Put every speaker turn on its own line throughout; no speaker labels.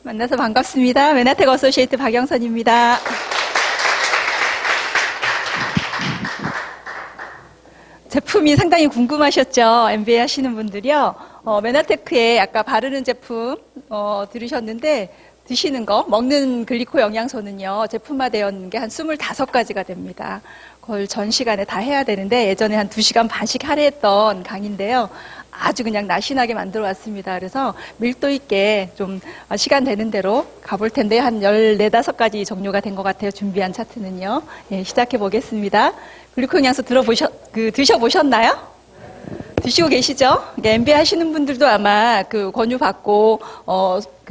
만나서 반갑습니다. 메나텍 어소시에이트 박영선입니다. 제품이 상당히 궁금하셨죠? MBA 하시는 분들이요. 메나테크에 아까 바르는 제품 들으셨는데 드시는 거, 먹는 글리코 영양소는요. 제품화되어 있는 게 한 25가지가 됩니다. 그걸 전 시간에 다 해야 되는데 예전에 한 2시간 반씩 할애했던 강의인데요. 아주 그냥 날씬하게 만들어 왔습니다. 그래서 밀도 있게 좀 시간 되는 대로 가볼 텐데 한 14, 15가지 종류가 된 것 같아요. 준비한 차트는요. 예, 시작해 보겠습니다. 글리코 영양소 드셔보셨나요? 드시고 계시죠? MBA 하시는 분들도 아마 권유 받고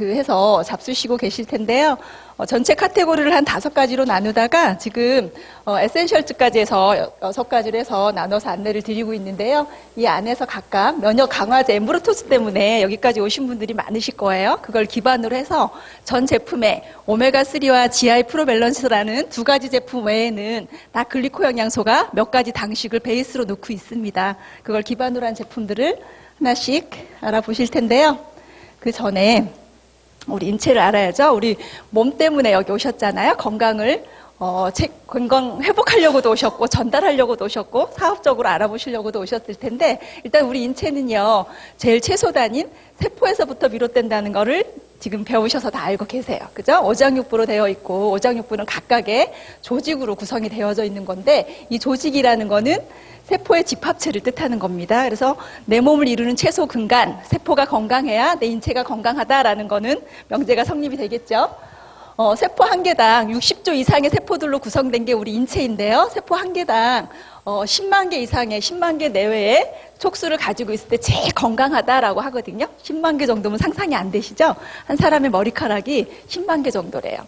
해서 잡수시고 계실 텐데요. 전체 카테고리를 한 5가지로 나누다가 지금 에센셜즈까지 해서 6가지로 해서 나눠서 안내를 드리고 있는데요. 이 안에서 각각 면역 강화제 엠브로토스 때문에 여기까지 오신 분들이 많으실 거예요. 그걸 기반으로 해서 전 제품에 오메가3와 GI 프로밸런스라는 2가지 제품 외에는 다 글리코 영양소가 몇 가지 당식을 베이스로 놓고 있습니다. 그걸 기반으로 한 제품들을 하나씩 알아보실 텐데요. 그 전에 우리 인체를 알아야죠. 우리 몸 때문에 여기 오셨잖아요. 건강 회복하려고도 오셨고, 전달하려고도 오셨고, 사업적으로 알아보시려고도 오셨을 텐데, 일단 우리 인체는요, 제일 최소단인 세포에서부터 비롯된다는 거를 지금 배우셔서 다 알고 계세요. 그죠? 오장육부로 되어 있고, 오장육부는 각각의 조직으로 구성이 되어져 있는 건데, 이 조직이라는 거는 세포의 집합체를 뜻하는 겁니다. 그래서 내 몸을 이루는 최소 근간, 세포가 건강해야 내 인체가 건강하다라는 거는 명제가 성립이 되겠죠. 세포 한 개당 60조 이상의 세포들로 구성된 게 우리 인체인데요. 세포 한 개당 10만 개 이상의 10만 개 내외의 촉수를 가지고 있을 때 제일 건강하다라고 하거든요. 10만 개 정도면 상상이 안 되시죠? 한 사람의 머리카락이 10만 개 정도래요.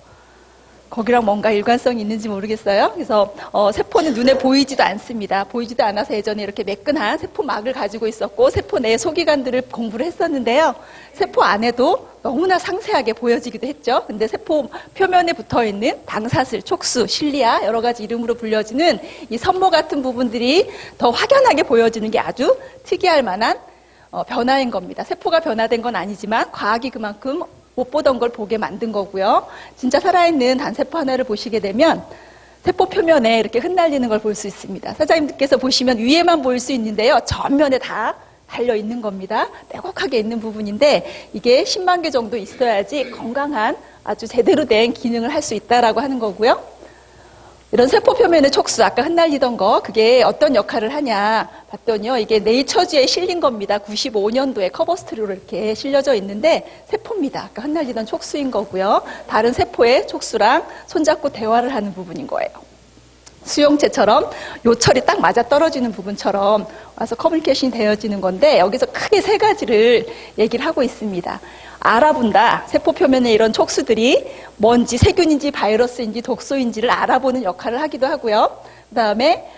거기랑 뭔가 일관성이 있는지 모르겠어요. 그래서 세포는 눈에 보이지도 않습니다. 보이지도 않아서 예전에 이렇게 매끈한 세포막을 가지고 있었고 세포 내 소기관들을 공부를 했었는데요. 세포 안에도 너무나 상세하게 보여지기도 했죠. 근데 세포 표면에 붙어있는 방사슬, 촉수, 실리아 여러 가지 이름으로 불려지는 이 선모 같은 부분들이 더 확연하게 보여지는 게 아주 특이할 만한 변화인 겁니다. 세포가 변화된 건 아니지만 과학이 그만큼 못 보던 걸 보게 만든 거고요. 진짜 살아있는 단세포 하나를 보시게 되면 세포 표면에 이렇게 흩날리는 걸 볼 수 있습니다. 사장님들께서 보시면 위에만 보일 수 있는데요. 전면에 다 달려있는 겁니다. 빼곡하게 있는 부분인데 이게 10만 개 정도 있어야지 건강한 아주 제대로 된 기능을 할 수 있다라고 하는 거고요. 이런 세포 표면의 촉수, 아까 흩날리던 거, 그게 어떤 역할을 하냐 봤더니요. 이게 네이처지에 실린 겁니다. 95년도에 커버스토리로 이렇게 실려져 있는데 세포입니다. 아까 흩날리던 촉수인 거고요. 다른 세포의 촉수랑 손잡고 대화를 하는 부분인 거예요. 수용체처럼 요철이 딱 맞아 떨어지는 부분처럼 와서 커뮤니케이션이 되어지는 건데 여기서 크게 3가지를 얘기를 하고 있습니다. 알아본다. 세포 표면에 이런 촉수들이 뭔지 세균인지 바이러스인지 독소인지를 알아보는 역할을 하기도 하고요. 그 다음에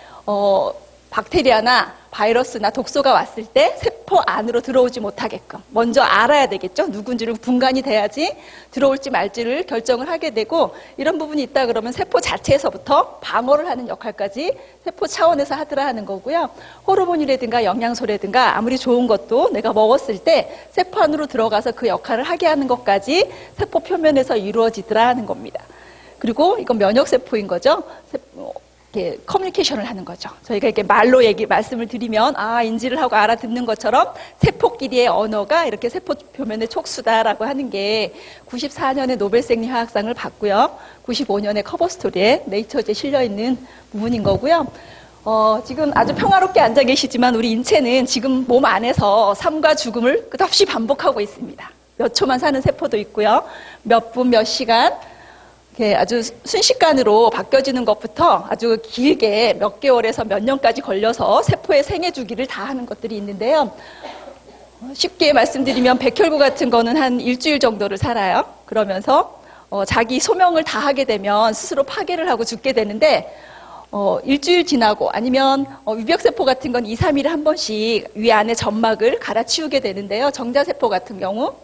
박테리아나 바이러스나 독소가 왔을 때 세포 안으로 들어오지 못하게끔 먼저 알아야 되겠죠. 누군지를 분간이 돼야지 들어올지 말지를 결정을 하게 되고 이런 부분이 있다 그러면 세포 자체에서부터 방어를 하는 역할까지 세포 차원에서 하더라 하는 거고요. 호르몬이라든가 영양소라든가 아무리 좋은 것도 내가 먹었을 때 세포 안으로 들어가서 그 역할을 하게 하는 것까지 세포 표면에서 이루어지더라 하는 겁니다. 그리고 이건 면역세포인 거죠. 이렇게 커뮤니케이션을 하는 거죠. 저희가 이렇게 말로 말씀을 드리면 인지를 하고 알아듣는 것처럼 세포끼리의 언어가 이렇게 세포 표면의 촉수다라고 하는 게 94년에 노벨 생리화학상을 받고요. 95년에 커버스토리에 네이처지에 실려 있는 부분인 거고요. 지금 아주 평화롭게 앉아 계시지만 우리 인체는 지금 몸 안에서 삶과 죽음을 끝없이 반복하고 있습니다. 몇 초만 사는 세포도 있고요. 몇 분, 몇 시간 아주 순식간으로 바뀌어지는 것부터 아주 길게 몇 개월에서 몇 년까지 걸려서 세포의 생애 주기를 다 하는 것들이 있는데요. 쉽게 말씀드리면 백혈구 같은 거는 한 일주일 정도를 살아요. 그러면서 자기 소명을 다 하게 되면 스스로 파괴를 하고 죽게 되는데 일주일 지나고 아니면 위벽세포 같은 건 2, 3일에 한 번씩 위 안에 점막을 갈아치우게 되는데요. 정자세포 같은 경우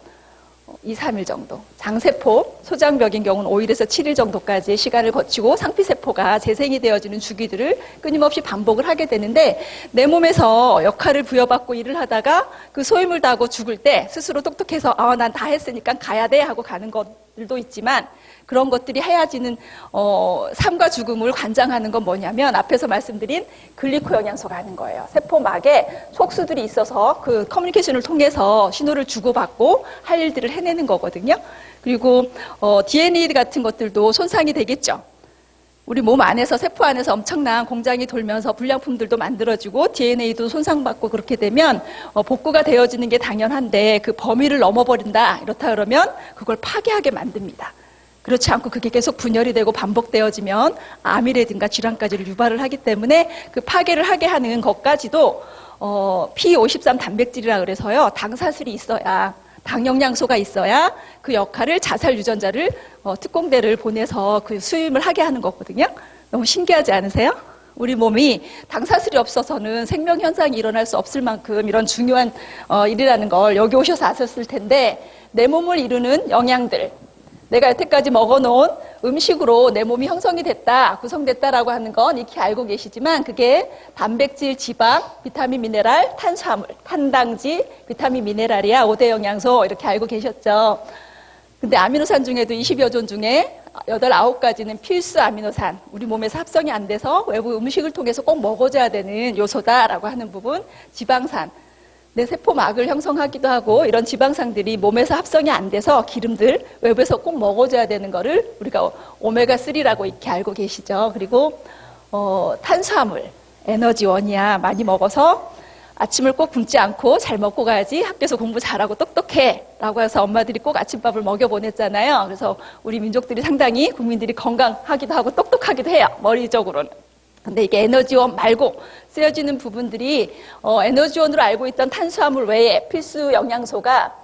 2, 3일 정도. 장세포, 소장벽인 경우는 5일에서 7일 정도까지의 시간을 거치고 상피세포가 재생이 되어지는 주기들을 끊임없이 반복을 하게 되는데 내 몸에서 역할을 부여받고 일을 하다가 그 소임을 다하고 죽을 때 스스로 똑똑해서 난 다 했으니까 가야 돼 하고 가는 것들도 있지만 그런 것들이 해야지는 삶과 죽음을 관장하는 건 뭐냐면 앞에서 말씀드린 글리코 영양소가 하는 거예요. 세포막에 촉수들이 있어서 그 커뮤니케이션을 통해서 신호를 주고받고 할 일들을 해내는 거거든요. 그리고 DNA 같은 것들도 손상이 되겠죠. 우리 몸 안에서 세포 안에서 엄청난 공장이 돌면서 불량품들도 만들어지고 DNA도 손상받고 그렇게 되면 복구가 되어지는 게 당연한데 그 범위를 넘어버린다 이렇다 그러면 그걸 파괴하게 만듭니다. 그렇지 않고 그게 계속 분열이 되고 반복되어지면 암이라든가 질환까지를 유발을 하기 때문에 그 파괴를 하게 하는 것까지도 P53 단백질이라 그래서요. 당사슬이 있어야 당 영양소가 있어야 그 역할을 자살 유전자를 특공대를 보내서 그 수임을 하게 하는 거거든요. 너무 신기하지 않으세요? 우리 몸이 당사슬이 없어서는 생명 현상이 일어날 수 없을 만큼 이런 중요한 일이라는 걸 여기 오셔서 아셨을 텐데 내 몸을 이루는 영양들 내가 여태까지 먹어놓은 음식으로 내 몸이 형성이 됐다, 구성됐다라고 하는 건 익히 알고 계시지만 그게 단백질, 지방, 비타민, 미네랄, 탄수화물, 탄당지, 비타민, 미네랄이야 5대 영양소 이렇게 알고 계셨죠. 근데 아미노산 중에도 20여 종 중에 8, 9가지는 필수 아미노산, 우리 몸에서 합성이 안 돼서 외부 음식을 통해서 꼭 먹어줘야 되는 요소다라고 하는 부분, 지방산, 내 세포막을 형성하기도 하고 이런 지방산들이 몸에서 합성이 안 돼서 기름들 외부에서 꼭 먹어줘야 되는 거를 우리가 오메가3라고 이렇게 알고 계시죠. 그리고 탄수화물, 에너지원이야 많이 먹어서 아침을 꼭 굶지 않고 잘 먹고 가야지 학교에서 공부 잘하고 똑똑해 라고 해서 엄마들이 꼭 아침밥을 먹여보냈잖아요. 그래서 우리 민족들이 상당히 국민들이 건강하기도 하고 똑똑하기도 해요. 머리적으로는. 근데 이게 에너지원 말고 쓰여지는 부분들이 에너지원으로 알고 있던 탄수화물 외에 필수 영양소가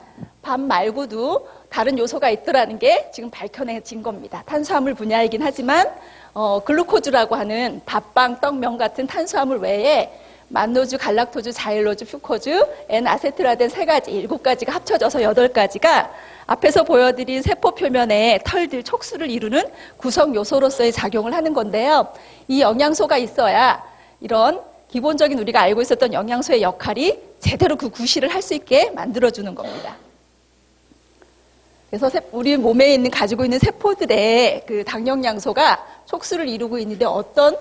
밥 말고도 다른 요소가 있더라는 게 지금 밝혀내진 겁니다. 탄수화물 분야이긴 하지만 글루코즈라고 하는 밥빵, 떡, 면 같은 탄수화물 외에 만노주, 갈락토주, 자일로주, 퓨코주, N아세트라덴 3가지, 7가지가 합쳐져서 8가지가 앞에서 보여드린 세포 표면에 털들, 촉수를 이루는 구성 요소로서의 작용을 하는 건데요. 이 영양소가 있어야 이런 기본적인 우리가 알고 있었던 영양소의 역할이 제대로 그 구실을 할 수 있게 만들어주는 겁니다. 그래서 우리 몸에 가지고 있는 세포들의 그 당영양소가 촉수를 이루고 있는데 어떤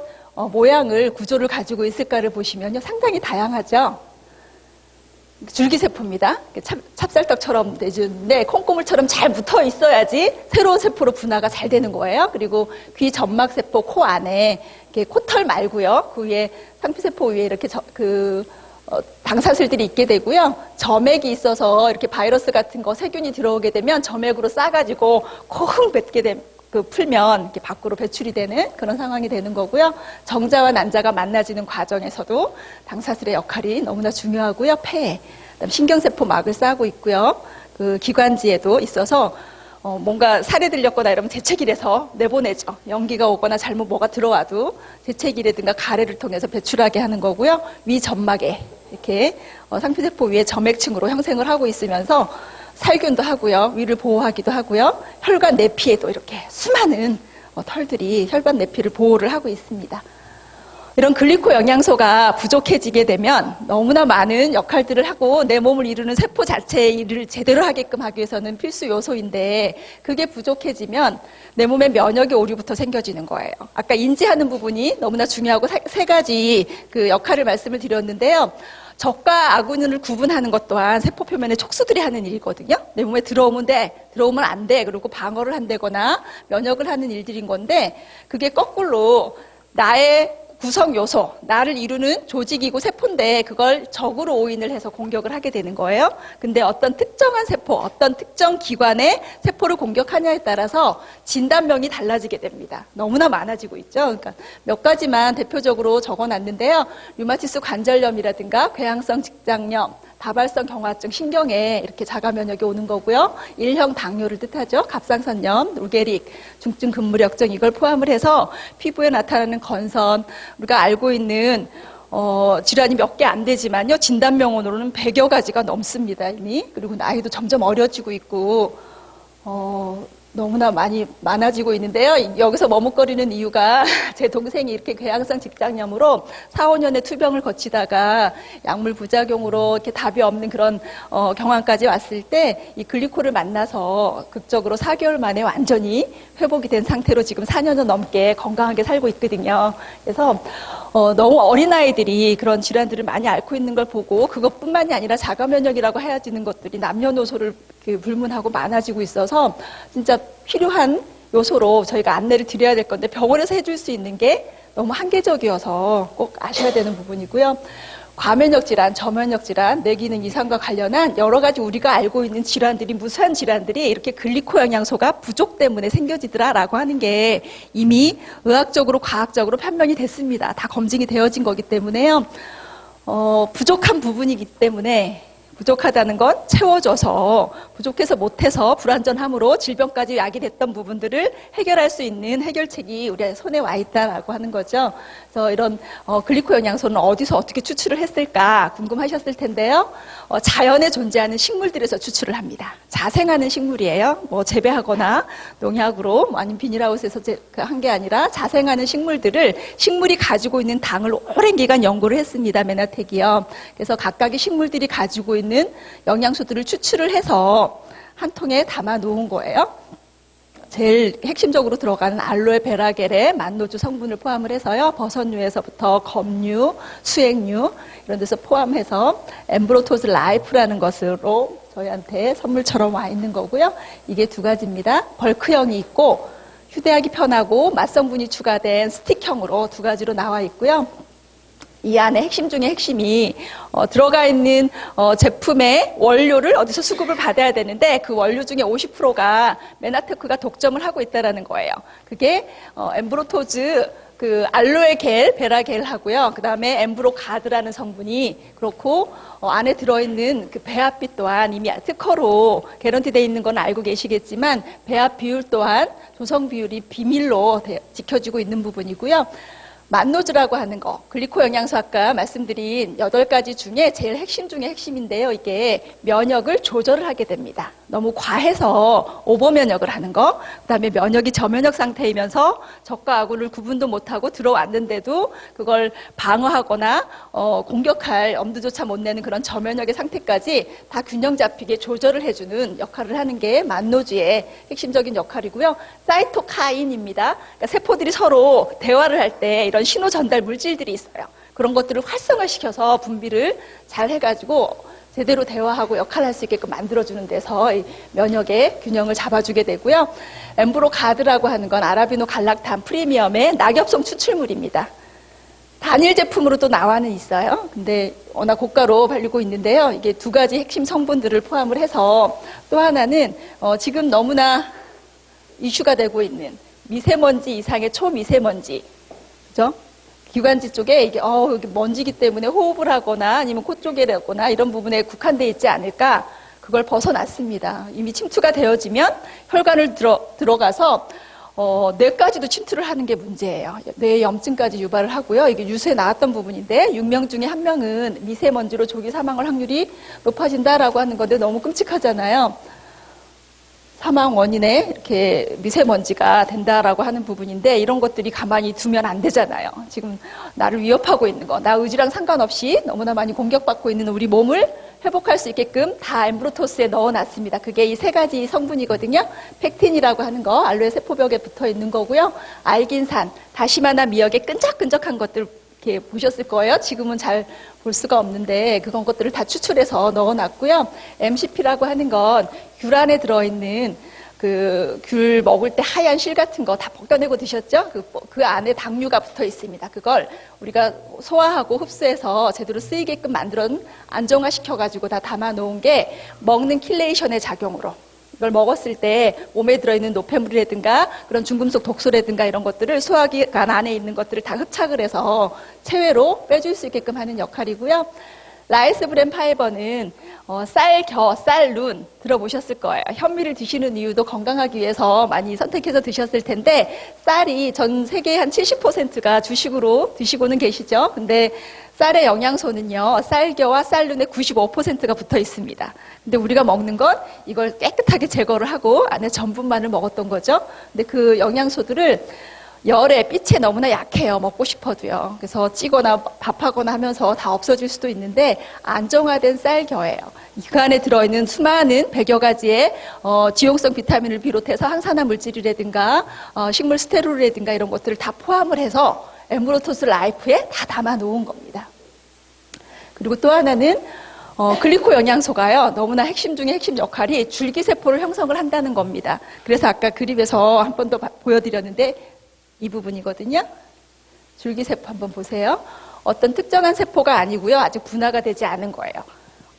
모양을, 구조를 가지고 있을까를 보시면요. 상당히 다양하죠. 줄기세포입니다. 찹쌀떡처럼 되는데 콩고물처럼 잘 붙어 있어야지 새로운 세포로 분화가 잘 되는 거예요. 그리고 귀 점막세포 코 안에 코털 말고요. 그 위에 상피세포 위에 이렇게 당사슬들이 있게 되고요. 점액이 있어서 이렇게 바이러스 같은 거 세균이 들어오게 되면 점액으로 싸가지고 콩 뱉게 되면 풀면 이렇게 밖으로 배출이 되는 그런 상황이 되는 거고요. 정자와 난자가 만나지는 과정에서도 당사슬의 역할이 너무나 중요하고요. 폐, 그다음 신경세포 막을 싸고 있고요. 그 기관지에도 있어서 뭔가 살에 들렸거나 이러면 재채기를 내보내죠. 연기가 오거나 잘못 뭐가 들어와도 재채기라든가 가래를 통해서 배출하게 하는 거고요. 위 점막에 이렇게 상피세포 위에 점액층으로 형성을 하고 있으면서 살균도 하고요. 위를 보호하기도 하고요. 혈관 내피에도 이렇게 수많은 털들이 혈관 내피를 보호를 하고 있습니다. 이런 글리코 영양소가 부족해지게 되면 너무나 많은 역할들을 하고 내 몸을 이루는 세포 자체의 일을 제대로 하게끔 하기 위해서는 필수 요소인데 그게 부족해지면 내 몸에 면역의 오류부터 생겨지는 거예요. 아까 인지하는 부분이 너무나 중요하고 3가지 그 역할을 말씀을 드렸는데요. 적과 아군을 구분하는 것 또한 세포 표면의 촉수들이 하는 일이거든요. 내 몸에 들어오면 돼, 들어오면 안 돼, 그리고 방어를 한다거나 면역을 하는 일들인 건데 그게 거꾸로 나의 구성 요소, 나를 이루는 조직이고 세포인데 그걸 적으로 오인을 해서 공격을 하게 되는 거예요. 근데 어떤 특정한 세포, 어떤 특정 기관의 세포를 공격하냐에 따라서 진단명이 달라지게 됩니다. 너무나 많아지고 있죠. 그러니까 몇 가지만 대표적으로 적어놨는데요. 류마티스 관절염이라든가 궤양성 직장염, 다발성 경화증, 신경에 이렇게 자가 면역이 오는 거고요. 1형 당뇨를 뜻하죠. 갑상선염, 루게릭, 중증 근무력증 이걸 포함을 해서 피부에 나타나는 건선, 우리가 알고 있는 질환이 몇 개 안 되지만요. 진단명으로는 100여 가지가 넘습니다, 이미. 그리고 나이도 점점 어려지고 있고, 너무나 많아지고 있는데요. 여기서 머뭇거리는 이유가 제 동생이 이렇게 궤양성 직장염으로 4, 5년의 투병을 거치다가 약물 부작용으로 이렇게 답이 없는 그런 경황까지 왔을 때 이 글리코를 만나서 극적으로 4개월 만에 완전히 회복이 된 상태로 지금 4년여 넘게 건강하게 살고 있거든요. 그래서 너무 어린 아이들이 그런 질환들을 많이 앓고 있는 걸 보고 그것뿐만이 아니라 자가 면역이라고 해야지는 것들이 남녀노소를 불문하고 많아지고 있어서 진짜 필요한 요소로 저희가 안내를 드려야 될 건데 병원에서 해줄 수 있는 게 너무 한계적이어서 꼭 아셔야 되는 부분이고요. 과면역 질환, 저면역 질환, 뇌기능 이상과 관련한 여러 가지 우리가 알고 있는 질환들이 무수한 질환들이 이렇게 글리코 영양소가 부족 때문에 생겨지더라라고 하는 게 이미 의학적으로 과학적으로 판명이 됐습니다. 다 검증이 되어진 거기 때문에요. 부족한 부분이기 때문에 부족하다는 건 채워져서 부족해서 못해서 불완전함으로 질병까지 야기됐던 부분들을 해결할 수 있는 해결책이 우리 손에 와 있다라고 하는 거죠. 그래서 이런 글리코 영양소는 어디서 어떻게 추출을 했을까 궁금하셨을 텐데요. 자연에 존재하는 식물들에서 추출을 합니다. 자생하는 식물이에요. 뭐 재배하거나 농약으로 아니면 비닐하우스에서 한 게 아니라 자생하는 식물들을 식물이 가지고 있는 당을 오랜 기간 연구를 했습니다. 메나텍이요. 그래서 각각의 식물들이 가지고 있는 영양소들을 추출을 해서 한 통에 담아 놓은 거예요. 제일 핵심적으로 들어가는 알로에 베라겔의 만노주 성분을 포함을 해서요. 버섯류에서부터 검류, 수액류 이런 데서 포함해서 엠브로토즈 라이프라는 것으로 저희한테 선물처럼 와 있는 거고요. 이게 두 가지입니다. 벌크형이 있고 휴대하기 편하고 맛성분이 추가된 스틱형으로 두 가지로 나와 있고요. 이 안에 핵심 중에 핵심이 들어가 있는 제품의 원료를 어디서 수급을 받아야 되는데 그 원료 중에 50%가 메나테크가 독점을 하고 있다는 거예요. 그게 엠브로토즈 그 알로에 겔, 베라겔 하고요. 그 다음에 엠브로가드라는 성분이 그렇고 안에 들어있는 그 배합비 또한 이미 특허로 개런티되어 있는 건 알고 계시겠지만 배합 비율 또한 조성 비율이 비밀로 지켜지고 있는 부분이고요. 만노즈라고 하는 거, 글리코 영양소 아까 말씀드린 8가지 중에 제일 핵심 중에 핵심인데요. 이게 면역을 조절을 하게 됩니다. 너무 과해서 오버 면역을 하는 거, 그다음에 면역이 저면역 상태이면서 적과 아군을 구분도 못하고 들어왔는데도 그걸 방어하거나 공격할 엄두조차 못 내는 그런 저면역의 상태까지 다 균형 잡히게 조절을 해주는 역할을 하는 게 만노즈의 핵심적인 역할이고요. 사이토카인입니다. 그러니까 세포들이 서로 대화를 할 때 이런 신호 전달 물질들이 있어요. 그런 것들을 활성화시켜서 분비를 잘 해가지고 제대로 대화하고 역할을 할 수 있게끔 만들어주는 데서 이 면역의 균형을 잡아주게 되고요. 엠브로가드라고 하는 건 아라비노 갈락탄 프리미엄의 낙엽성 추출물입니다. 단일 제품으로도 나와는 있어요. 근데 워낙 고가로 팔리고 있는데요. 이게 두 가지 핵심 성분들을 포함을 해서 또 하나는 지금 너무나 이슈가 되고 있는 미세먼지 이상의 초미세먼지, 그죠? 기관지 쪽에 이게 여기 먼지기 때문에 호흡을 하거나 아니면 코 쪽에 하거나 이런 부분에 국한되어 있지 않을까? 그걸 벗어났습니다. 이미 침투가 되어지면 혈관을 들어가서 뇌까지도 침투를 하는 게 문제예요. 뇌 염증까지 유발을 하고요. 이게 뉴스에 나왔던 부분인데 6명 중에 1명은 미세먼지로 조기 사망할 확률이 높아진다라고 하는 건데 너무 끔찍하잖아요. 사망 원인에 이렇게 미세먼지가 된다라고 하는 부분인데 이런 것들이 가만히 두면 안 되잖아요. 지금 나를 위협하고 있는 거, 나 의지랑 상관없이 너무나 많이 공격받고 있는 우리 몸을 회복할 수 있게끔 다 엠브로토스에 넣어놨습니다. 그게 이 3가지 성분이거든요. 펙틴이라고 하는 거, 알로에 세포벽에 붙어 있는 거고요. 알긴산, 다시마나 미역의 끈적끈적한 것들 이렇게 보셨을 거예요. 지금은 잘 볼 수가 없는데 그런 것들을 다 추출해서 넣어놨고요. MCP라고 하는 건 귤 안에 들어있는 그 귤 먹을 때 하얀 실 같은 거 다 벗겨내고 드셨죠? 그 안에 당류가 붙어 있습니다. 그걸 우리가 소화하고 흡수해서 제대로 쓰이게끔 만들어 안정화시켜가지고 다 담아놓은 게 먹는 킬레이션의 작용으로 이걸 먹었을 때 몸에 들어있는 노폐물이라든가 그런 중금속 독소라든가 이런 것들을 소화기관 안에 있는 것들을 다 흡착을 해서 체외로 빼줄 수 있게끔 하는 역할이고요. 라이스브렌 파이버는 쌀, 겨, 쌀, 룬 들어보셨을 거예요. 현미를 드시는 이유도 건강하기 위해서 많이 선택해서 드셨을 텐데 쌀이 전 세계의 한 70%가 주식으로 드시고는 계시죠. 근데 쌀의 영양소는요, 쌀겨와 쌀룬의 95%가 붙어 있습니다. 근데 우리가 먹는 건 이걸 깨끗하게 제거를 하고 안에 전분만을 먹었던 거죠. 근데 그 영양소들을 열에, 빛에 너무나 약해요. 먹고 싶어도요. 그래서 찌거나 밥하거나 하면서 다 없어질 수도 있는데 안정화된 쌀겨예요. 그 안에 들어있는 수많은 100여 가지의 지용성 비타민을 비롯해서 항산화 물질이라든가 식물 스테롤이라든가 이런 것들을 다 포함을 해서 엠브로토스 라이프에 다 담아 놓은 겁니다. 그리고 또 하나는 글리코 영양소가요, 너무나 핵심 중에 핵심 역할이 줄기세포를 형성을 한다는 겁니다. 그래서 아까 그림에서 한 번 더 보여드렸는데 이 부분이거든요. 줄기세포 한번 보세요. 어떤 특정한 세포가 아니고요. 아직 분화가 되지 않은 거예요.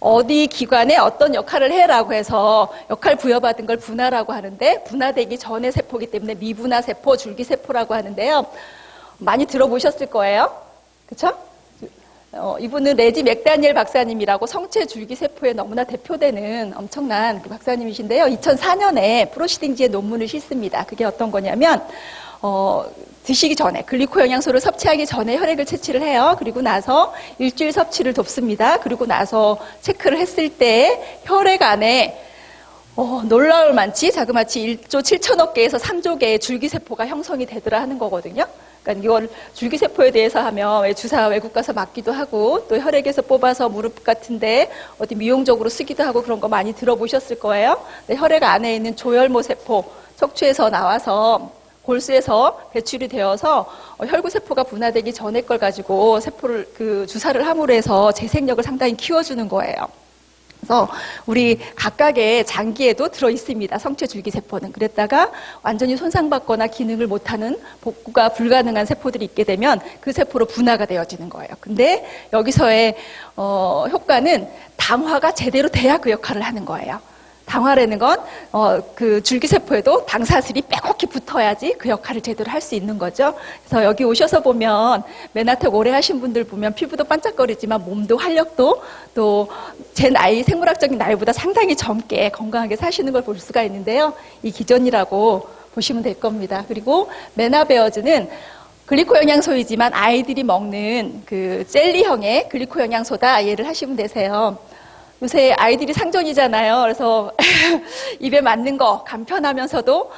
어디 기관에 어떤 역할을 해라고 해서 역할 부여받은 걸 분화라고 하는데 분화되기 전의 세포이기 때문에 미분화세포, 줄기세포라고 하는데요. 많이 들어보셨을 거예요. 그렇죠? 이분은 레지 맥다니엘 박사님이라고 성체 줄기세포에 너무나 대표되는 엄청난 그 박사님이신데요. 2004년에 프로시딩지에 논문을 싣습니다. 그게 어떤 거냐면 드시기 전에 글리코 영양소를 섭취하기 전에 혈액을 채취를 해요. 그리고 나서 일주일 섭취를 돕습니다. 그리고 나서 체크를 했을 때 혈액 안에 놀라울 만치 자그마치 1조 7천억 개에서 3조 개의 줄기세포가 형성이 되더라 하는 거거든요. 그러니까 이걸 줄기세포에 대해서 하면 주사 외국 가서 맞기도 하고 또 혈액에서 뽑아서 무릎 같은데 어디 미용적으로 쓰기도 하고 그런 거 많이 들어보셨을 거예요. 근데 혈액 안에 있는 조혈모 세포, 척추에서 나와서 골수에서 배출이 되어서 혈구세포가 분화되기 전에 걸 가지고 세포를 주사를 함으로 해서 재생력을 상당히 키워주는 거예요. 그래서 우리 각각의 장기에도 들어 있습니다. 성체 줄기세포는. 그랬다가 완전히 손상받거나 기능을 못하는 복구가 불가능한 세포들이 있게 되면 그 세포로 분화가 되어지는 거예요. 근데 여기서의 효과는 당화가 제대로 돼야 그 역할을 하는 거예요. 당화라는 건 그 줄기세포에도 당사슬이 빼곡히 붙어야지 그 역할을 제대로 할 수 있는 거죠. 그래서 여기 오셔서 보면 맨하탄 오래 하신 분들 보면 피부도 반짝거리지만 몸도 활력도 또 제 나이 생물학적인 나이보다 상당히 젊게 건강하게 사시는 걸 볼 수가 있는데요. 이 기전이라고 보시면 될 겁니다. 그리고 메나베어즈는 글리코 영양소이지만 아이들이 먹는 그 젤리형의 글리코 영양소다 이해를 하시면 되세요. 요새 아이들이 상전이잖아요. 그래서 입에 맞는 거, 간편하면서도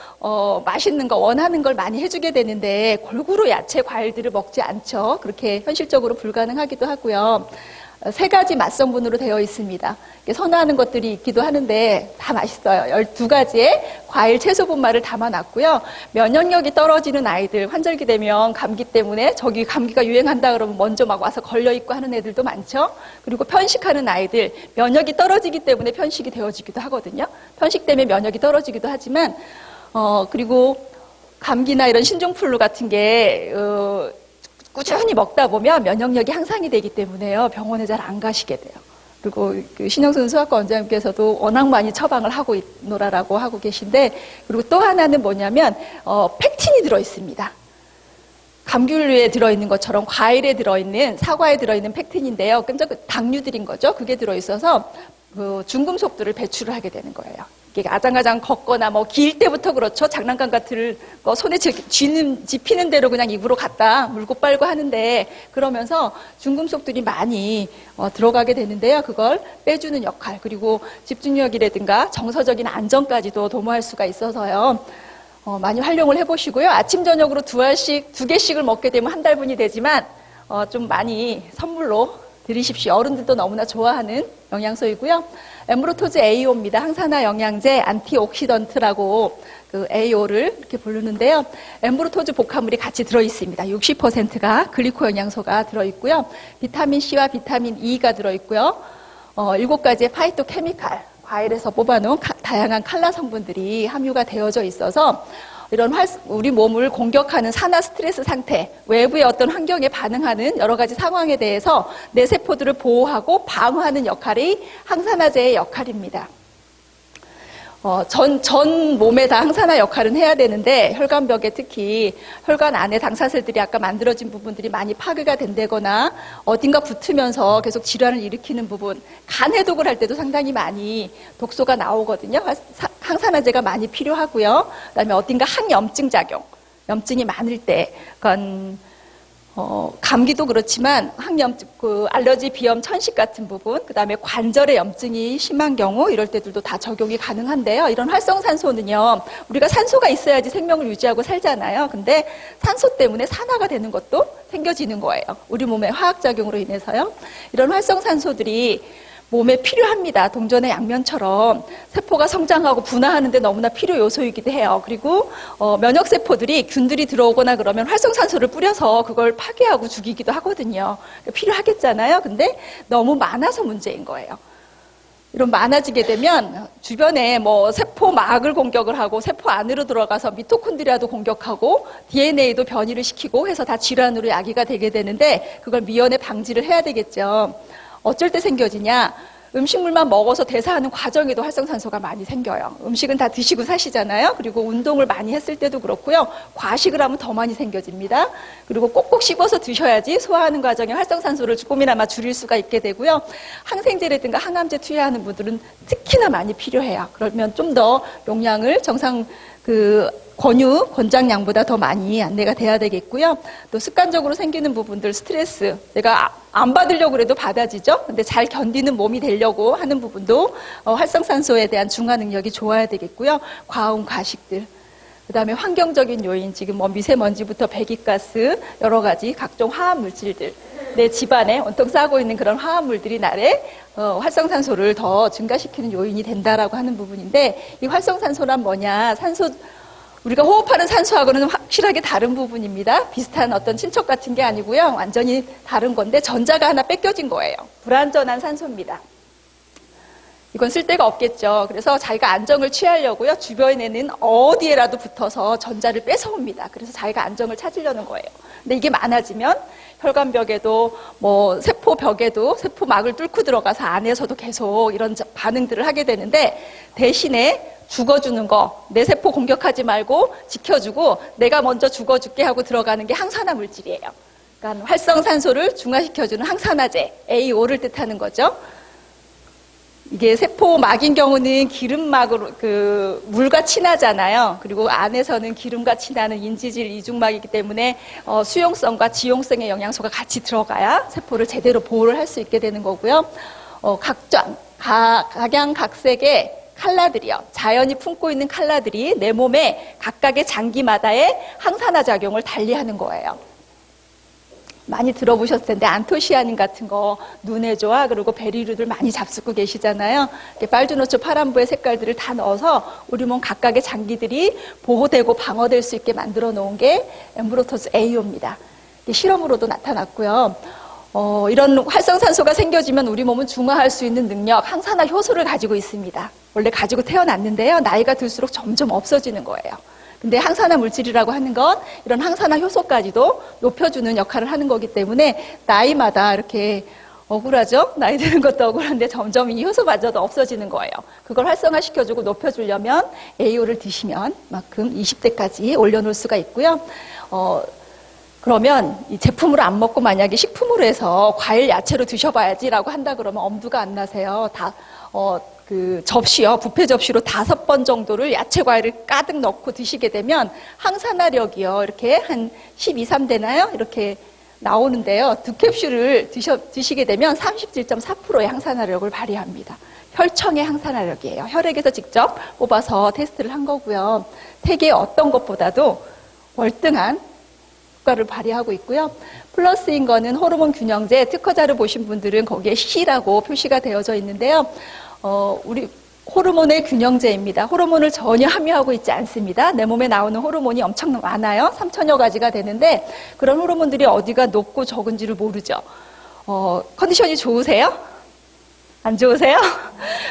맛있는 거, 원하는 걸 많이 해주게 되는데 골고루 야채, 과일들을 먹지 않죠. 그렇게 현실적으로 불가능하기도 하고요. 3가지 맛성분으로 되어 있습니다. 선호하는 것들이 있기도 하는데 다 맛있어요. 12가지의 과일, 채소 분말을 담아놨고요. 면역력이 떨어지는 아이들, 환절기 되면 감기 때문에 저기 감기가 유행한다 그러면 먼저 막 와서 걸려있고 하는 애들도 많죠. 그리고 편식하는 아이들, 면역이 떨어지기 때문에 편식이 되어지기도 하거든요. 편식 때문에 면역이 떨어지기도 하지만 그리고 감기나 이런 신종플루 같은 게 꾸준히 먹다 보면 면역력이 향상이 되기 때문에요. 병원에 잘 안 가시게 돼요. 그리고 그 신영순 수학과 원장님께서도 워낙 많이 처방을 하고 있노라라고 하고 계신데, 그리고 또 하나는 뭐냐면 팩틴이 들어있습니다. 감귤류에 들어있는 것처럼 과일에 들어있는, 사과에 들어있는 팩틴인데요. 끈적 당류들인 거죠. 그게 들어있어서 그 중금속들을 배출을 하게 되는 거예요. 이게 아장아장 걷거나 뭐 길 때부터 그렇죠. 장난감 같은 거 손에 집히는 대로 그냥 입으로 갖다 물고 빨고 하는데, 그러면서 중금속들이 많이 들어가게 되는데요. 그걸 빼주는 역할, 그리고 집중력이라든가 정서적인 안정까지도 도모할 수가 있어서요. 많이 활용을 해보시고요. 아침 저녁으로 2개씩을 먹게 되면 한 달분이 되지만 좀 많이 선물로 드리십시오. 어른들도 너무나 좋아하는 영양소이고요. 엠브로토즈 AO입니다. 항산화 영양제, 안티옥시던트라고 그 AO를 이렇게 부르는데요. 엠브로토즈 복합물이 같이 들어있습니다. 60%가 글리코 영양소가 들어있고요. 비타민 C와 비타민 E가 들어있고요. 7가지의 파이토케미칼, 과일에서 뽑아놓은 다양한 칼라 성분들이 함유가 되어져 있어서 이런 우리 몸을 공격하는 산화 스트레스 상태, 외부의 어떤 환경에 반응하는 여러 가지 상황에 대해서 내 세포들을 보호하고 방어하는 역할이 항산화제의 역할입니다. 전 몸에 다 항산화 역할은 해야 되는데, 혈관벽에 특히 혈관 안에 당사슬들이 아까 만들어진 부분들이 많이 파괴가 된다거나, 어딘가 붙으면서 계속 질환을 일으키는 부분, 간 해독을 할 때도 상당히 많이 독소가 나오거든요. 항산화제가 많이 필요하고요. 그 다음에 어딘가 항염증 작용, 염증이 많을 때, 그러니까 감기도 그렇지만 항염증, 알러지, 비염, 천식 같은 부분, 그 다음에 관절에 염증이 심한 경우 이럴 때들도 다 적용이 가능한데요. 이런 활성산소는요, 우리가 산소가 있어야지 생명을 유지하고 살잖아요. 근데 산소 때문에 산화가 되는 것도 생겨지는 거예요. 우리 몸의 화학작용으로 인해서요. 이런 활성산소들이 몸에 필요합니다. 동전의 양면처럼 세포가 성장하고 분화하는데 너무나 필요 요소이기도 해요. 그리고 면역세포들이 균들이 들어오거나 그러면 활성산소를 뿌려서 그걸 파괴하고 죽이기도 하거든요. 필요하겠잖아요. 근데 너무 많아서 문제인 거예요. 이런 많아지게 되면 주변에 세포막을 공격을 하고 세포 안으로 들어가서 미토콘드리아도 공격하고 DNA도 변이를 시키고 해서 다 질환으로 야기가 되게 되는데, 그걸 미연에 방지를 해야 되겠죠. 어쩔 때 생겨지냐? 음식물만 먹어서 대사하는 과정에도 활성산소가 많이 생겨요. 음식은 다 드시고 사시잖아요. 그리고 운동을 많이 했을 때도 그렇고요. 과식을 하면 더 많이 생겨집니다. 그리고 꼭꼭 씹어서 드셔야지 소화하는 과정에 활성산소를 조금이나마 줄일 수가 있게 되고요. 항생제라든가 항암제 투여하는 분들은 특히나 많이 필요해요. 그러면 좀 더 용량을 정상 권장량보다 더 많이 안내가 돼야 되겠고요. 또 습관적으로 생기는 부분들, 스트레스, 내가 안 받으려고 해도 받아지죠. 근데 잘 견디는 몸이 되려고 하는 부분도 활성산소에 대한 중화 능력이 좋아야 되겠고요. 과음, 과식들. 그다음에 환경적인 요인, 지금 미세먼지부터 배기가스, 여러 가지 각종 화학 물질들, 내 집안에 온통 싸고 있는 그런 화합물들이 날에 활성산소를 더 증가시키는 요인이 된다라고 하는 부분인데, 이 활성산소란 뭐냐? 우리가 호흡하는 산소하고는 확실하게 다른 부분입니다. 비슷한 어떤 친척 같은 게 아니고요. 완전히 다른 건데 전자가 하나 뺏겨진 거예요. 불완전한 산소입니다. 이건 쓸 데가 없겠죠. 그래서 자기가 안정을 취하려고요. 주변에는 어디에라도 붙어서 전자를 뺏어옵니다. 그래서 자기가 안정을 찾으려는 거예요. 근데 이게 많아지면 혈관벽에도 세포벽에도 세포막을 뚫고 들어가서 안에서도 계속 이런 반응들을 하게 되는데, 대신에 죽어주는 거, 내 세포 공격하지 말고 지켜주고 내가 먼저 죽어줄게 하고 들어가는 게 항산화 물질이에요. 그러니까 활성산소를 중화시켜주는 항산화제, AO를 뜻하는 거죠. 이게 세포막인 경우는 기름막으로 물과 친하잖아요. 그리고 안에서는 기름과 친하는 인지질 이중막이기 때문에 수용성과 지용성의 영양소가 같이 들어가야 세포를 제대로 보호를 할 수 있게 되는 거고요. 각양각색의 칼라들이요. 자연이 품고 있는 칼라들이 내 몸에 각각의 장기마다의 항산화 작용을 달리하는 거예요. 많이 들어보셨을 텐데 안토시아닌 같은 거 눈에 좋아, 그리고 베리류들 많이 잡수고 계시잖아요. 빨주노초 파란부의 색깔들을 다 넣어서 우리 몸 각각의 장기들이 보호되고 방어될 수 있게 만들어 놓은 게 엠브로토스 AO입니다. 실험으로도 나타났고요. 이런 활성산소가 생겨지면 우리 몸은 중화할 수 있는 능력, 항산화 효소를 가지고 있습니다. 원래 가지고 태어났는데요. 나이가 들수록 점점 없어지는 거예요. 근데 항산화 물질이라고 하는 건 이런 항산화 효소까지도 높여주는 역할을 하는 거기 때문에 나이마다 이렇게 억울하죠? 나이 드는 것도 억울한데 점점 이 효소마저도 없어지는 거예요. 그걸 활성화시켜주고 높여주려면 AO를 드시면 만큼 20대까지 올려놓을 수가 있고요. 그러면 이 제품으로 안 먹고 만약에 식품으로 해서 과일, 야채로 드셔봐야지라고 한다 그러면 엄두가 안 나세요. 접시요. 뷔페 접시로 5번 정도를 야채 과일을 가득 넣고 드시게 되면 항산화력이요. 이렇게 한 12, 3 되나요? 이렇게 나오는데요. 2캡슐을 드시게 되면 37.4%의 항산화력을 발휘합니다. 혈청의 항산화력이에요. 혈액에서 직접 뽑아서 테스트를 한 거고요. 세계 어떤 것보다도 월등한 효과를 발휘하고 있고요. 플러스인 거는 호르몬 균형제, 특허자를 보신 분들은 거기에 C라고 표시가 되어져 있는데요. 우리 호르몬의 균형제입니다. 호르몬을 전혀 함유하고 있지 않습니다. 내 몸에 나오는 호르몬이 엄청 많아요. 3천여 가지가 되는데 그런 호르몬들이 어디가 높고 적은지를 모르죠. 컨디션이 좋으세요? 안 좋으세요?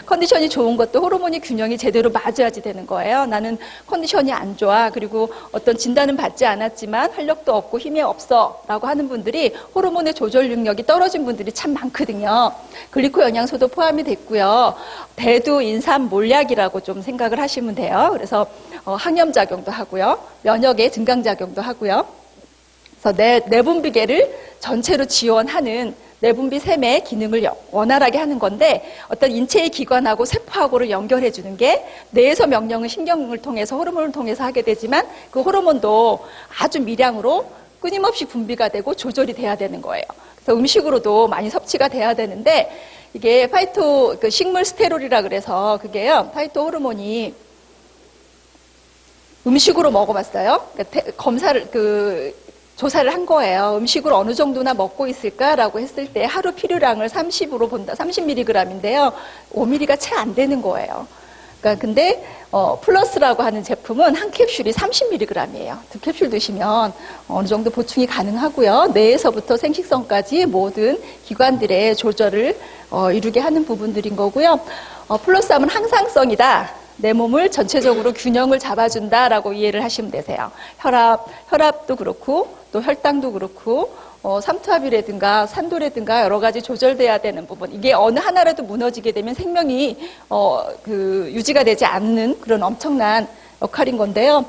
컨디션이 좋은 것도 호르몬이 균형이 제대로 맞아야지 되는 거예요. 나는 컨디션이 안 좋아. 그리고 어떤 진단은 받지 않았지만 활력도 없고 힘이 없어. 라고 하는 분들이 호르몬의 조절 능력이 떨어진 분들이 참 많거든요. 글리코 영양소도 포함이 됐고요. 대두, 인삼, 몰약이라고 좀 생각을 하시면 돼요. 그래서 항염작용도 하고요. 면역의 증강작용도 하고요. 그래서 내분비계를 전체로 지원하는 내분비 샘의 기능을 원활하게 하는 건데 어떤 인체의 기관하고 세포하고를 연결해 주는 게 뇌에서 명령을 신경을 통해서 호르몬을 통해서 하게 되지만 그 호르몬도 아주 미량으로 끊임없이 분비가 되고 조절이 돼야 되는 거예요. 그래서 음식으로도 많이 섭취가 돼야 되는데 이게 식물 스테롤이라 그래서 그게요. 파이토 호르몬이 음식으로 먹어봤어요. 그러니까 조사를 한 거예요. 음식을 어느 정도나 먹고 있을까라고 했을 때 하루 필요량을 30으로 본다. 30mg인데요. 5mg가 채 안 되는 거예요. 그러니까 근데 플러스라고 하는 제품은 한 캡슐이 30mg이에요. 2캡슐 드시면 어느 정도 보충이 가능하고요. 뇌에서부터 생식성까지 모든 기관들의 조절을 이루게 하는 부분들인 거고요. 플러스하면 항상성이다. 내 몸을 전체적으로 균형을 잡아준다라고 이해를 하시면 되세요. 혈압도 그렇고 또 혈당도 그렇고 삼투압이라든가 산도라든가 여러 가지 조절돼야 되는 부분. 이게 어느 하나라도 무너지게 되면 생명이 유지가 되지 않는 그런 엄청난 역할인 건데요.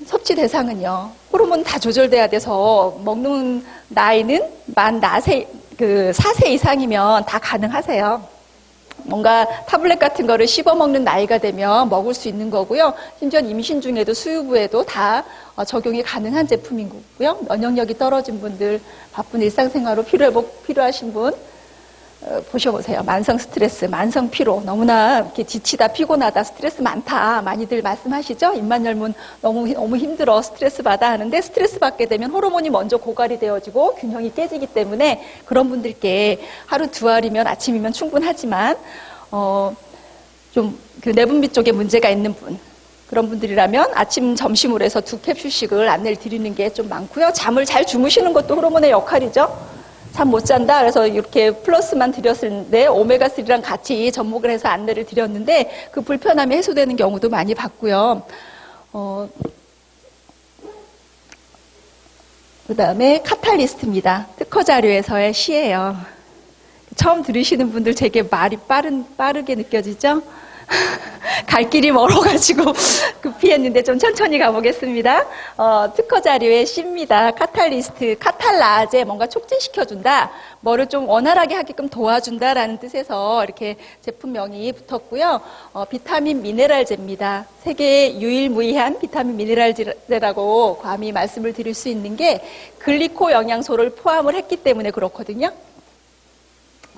섭취 대상은요. 호르몬 다 조절돼야 돼서 먹는 나이는 만 4세 이상이면 다 가능하세요. 뭔가 타블렛 같은 거를 씹어 먹는 나이가 되면 먹을 수 있는 거고요. 심지어 임신 중에도 수유부에도 다 적용이 가능한 제품인 거고요. 면역력이 떨어진 분들, 바쁜 일상생활로 피로회복 필요하신 분 보셔보세요. 만성 스트레스, 만성 피로, 너무나 이렇게 지치다, 피곤하다, 스트레스 많다 많이들 말씀하시죠? 입만 열면 너무 힘들어, 스트레스 받아 하는데 스트레스 받게 되면 호르몬이 먼저 고갈이 되어지고 균형이 깨지기 때문에 그런 분들께 하루 2알이면 아침이면 충분하지만 좀 그 내분비 쪽에 문제가 있는 분 그런 분들이라면 아침, 점심으로 해서 2캡슐씩을 안내를 드리는 게 좀 많고요. 잠을 잘 주무시는 것도 호르몬의 역할이죠. 잠 못 잔다. 그래서 이렇게 플러스만 드렸는데 오메가3랑 같이 접목을 해서 안내를 드렸는데 그 불편함이 해소되는 경우도 많이 봤고요. 그 다음에 카탈리스트입니다. 특허 자료에서의 시예요. 처음 들으시는 분들 되게 말이 빠르게 느껴지죠? 갈 길이 멀어가지고 급히했는데 좀 천천히 가보겠습니다. 특허 자료의 C입니다. 카탈리스트, 카탈라제 뭔가 촉진시켜준다. 뭐를 좀 원활하게 하게끔 도와준다라는 뜻에서 이렇게 제품명이 붙었고요. 비타민 미네랄제입니다. 세계의 유일무이한 비타민 미네랄제라고 감히 말씀을 드릴 수 있는 게 글리코 영양소를 포함을 했기 때문에 그렇거든요.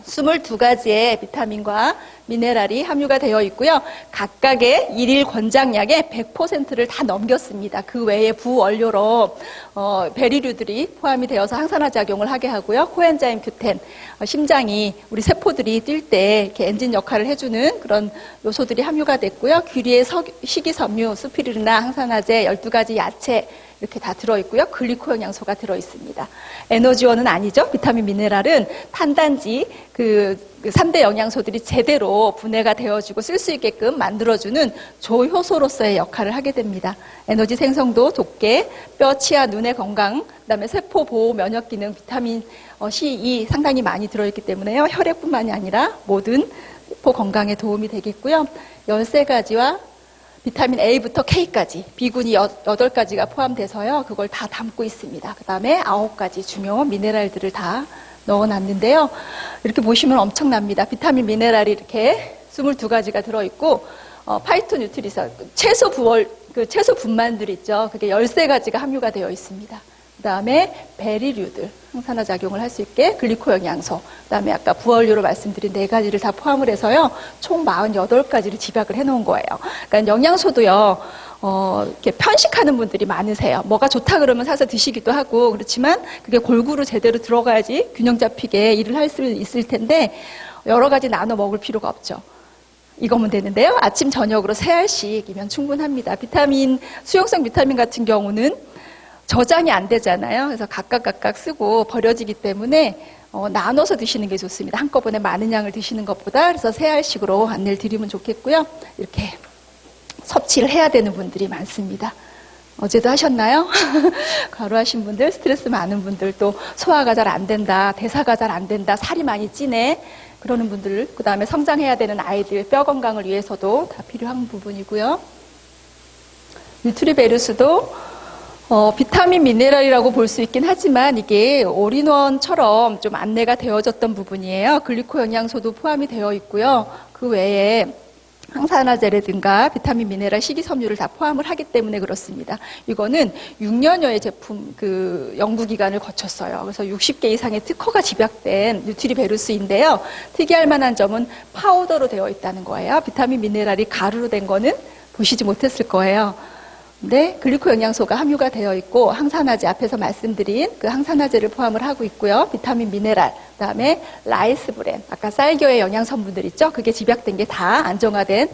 22가지의 비타민과 미네랄이 함유가 되어 있고요. 각각의 일일 권장량의 100%를 다 넘겼습니다. 그 외에 부원료로 베리류들이 포함이 되어서 항산화 작용을 하게 하고요. 코엔자임 Q10, 심장이 우리 세포들이 뛸 때 이렇게 엔진 역할을 해주는 그런 요소들이 함유가 됐고요. 귀리의 식이섬유, 스피루리나 항산화제, 12가지 야채 이렇게 다 들어있고요. 글리코 영양소가 들어있습니다. 에너지원은 아니죠. 비타민 미네랄은 탄단지 그 3대 영양소들이 제대로 분해가 되어지고 쓸 수 있게끔 만들어주는 조효소로서의 역할을 하게 됩니다. 에너지 생성도 돕게 뼈, 치아, 눈의 건강, 그다음에 세포 보호, 면역 기능, 비타민 C, E 상당히 많이 들어있기 때문에요. 혈액뿐만이 아니라 모든 세포 건강에 도움이 되겠고요. 13가지와 비타민 A부터 K까지 B군이 8가지가 포함돼서요. 그걸 다 담고 있습니다. 그 다음에 9가지 중요 미네랄들을 다 넣어놨는데요. 이렇게 보시면 엄청납니다. 비타민 미네랄이 이렇게 22가지가 들어있고 파이토 뉴트리션, 채소 분만들 있죠. 그게 13가지가 함유가 되어 있습니다. 그 다음에 베리류들, 항산화 작용을 할 수 있게 글리코 영양소, 그 다음에 아까 부원료로 말씀드린 4가지를 다 포함을 해서요, 총 48가지를 집약을 해놓은 거예요. 그러니까 영양소도요, 이렇게 편식하는 분들이 많으세요. 뭐가 좋다 그러면 사서 드시기도 하고, 그렇지만 그게 골고루 제대로 들어가야지 균형 잡히게 일을 할 수 있을 텐데, 여러 가지 나눠 먹을 필요가 없죠. 이거면 되는데요. 아침, 저녁으로 3알씩이면 충분합니다. 수용성 비타민 같은 경우는 저장이 안 되잖아요. 그래서 각각 쓰고 버려지기 때문에 나눠서 드시는 게 좋습니다. 한꺼번에 많은 양을 드시는 것보다. 그래서 세 알씩으로 안내를 드리면 좋겠고요. 이렇게 섭취를 해야 되는 분들이 많습니다. 어제도 하셨나요? 과로하신 분들, 스트레스 많은 분들, 또 소화가 잘 안 된다, 대사가 잘 안 된다, 살이 많이 찌네, 그러는 분들, 그 다음에 성장해야 되는 아이들, 뼈 건강을 위해서도 다 필요한 부분이고요. 뉴트리베르스도 비타민 미네랄이라고 볼 수 있긴 하지만 이게 올인원처럼 좀 안내가 되어졌던 부분이에요. 글리코 영양소도 포함이 되어 있고요. 그 외에 항산화제라든가 비타민 미네랄 식이섬유를 다 포함을 하기 때문에 그렇습니다. 이거는 6년여의 제품 연구기간을 거쳤어요. 그래서 60개 이상의 특허가 집약된 뉴트리베르스인데요. 특이할 만한 점은 파우더로 되어 있다는 거예요. 비타민 미네랄이 가루로 된 거는 보시지 못했을 거예요. 네, 글리코 영양소가 함유가 되어 있고 항산화제 앞에서 말씀드린 그 항산화제를 포함을 하고 있고요. 비타민 미네랄, 그다음에 라이스브렌, 아까 쌀겨의 영양 성분들 있죠? 그게 집약된 게 다 안정화된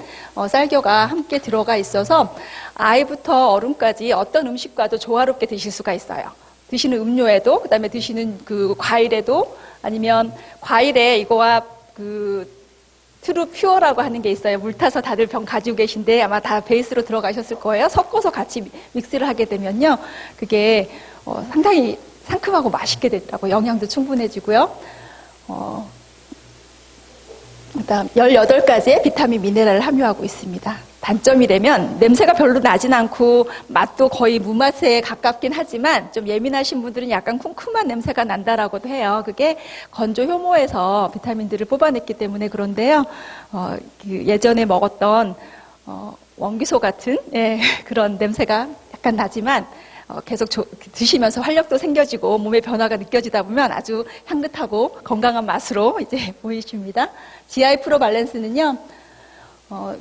쌀겨가 함께 들어가 있어서 아이부터 어른까지 어떤 음식과도 조화롭게 드실 수가 있어요. 드시는 음료에도, 그다음에 드시는 그 과일에도, 아니면 과일에 이거와 트루 퓨어라고 하는 게 있어요. 물 타서 다들 병 가지고 계신데 아마 다 베이스로 들어가셨을 거예요. 섞어서 같이 믹스를 하게 되면요. 그게 상당히 상큼하고 맛있게 되더라고요. 영양도 충분해지고요. 그다음 18가지의 비타민 미네랄을 함유하고 있습니다. 단점이라면 냄새가 별로 나진 않고 맛도 거의 무맛에 가깝긴 하지만 좀 예민하신 분들은 약간 쿰쿰한 냄새가 난다라고도 해요. 그게 건조 효모에서 비타민들을 뽑아냈기 때문에 그런데요. 예전에 먹었던 원기소 같은 그런 냄새가 약간 나지만 계속 드시면서 활력도 생겨지고 몸의 변화가 느껴지다 보면 아주 향긋하고 건강한 맛으로 이제 보이십니다. GI 프로 밸런스는요.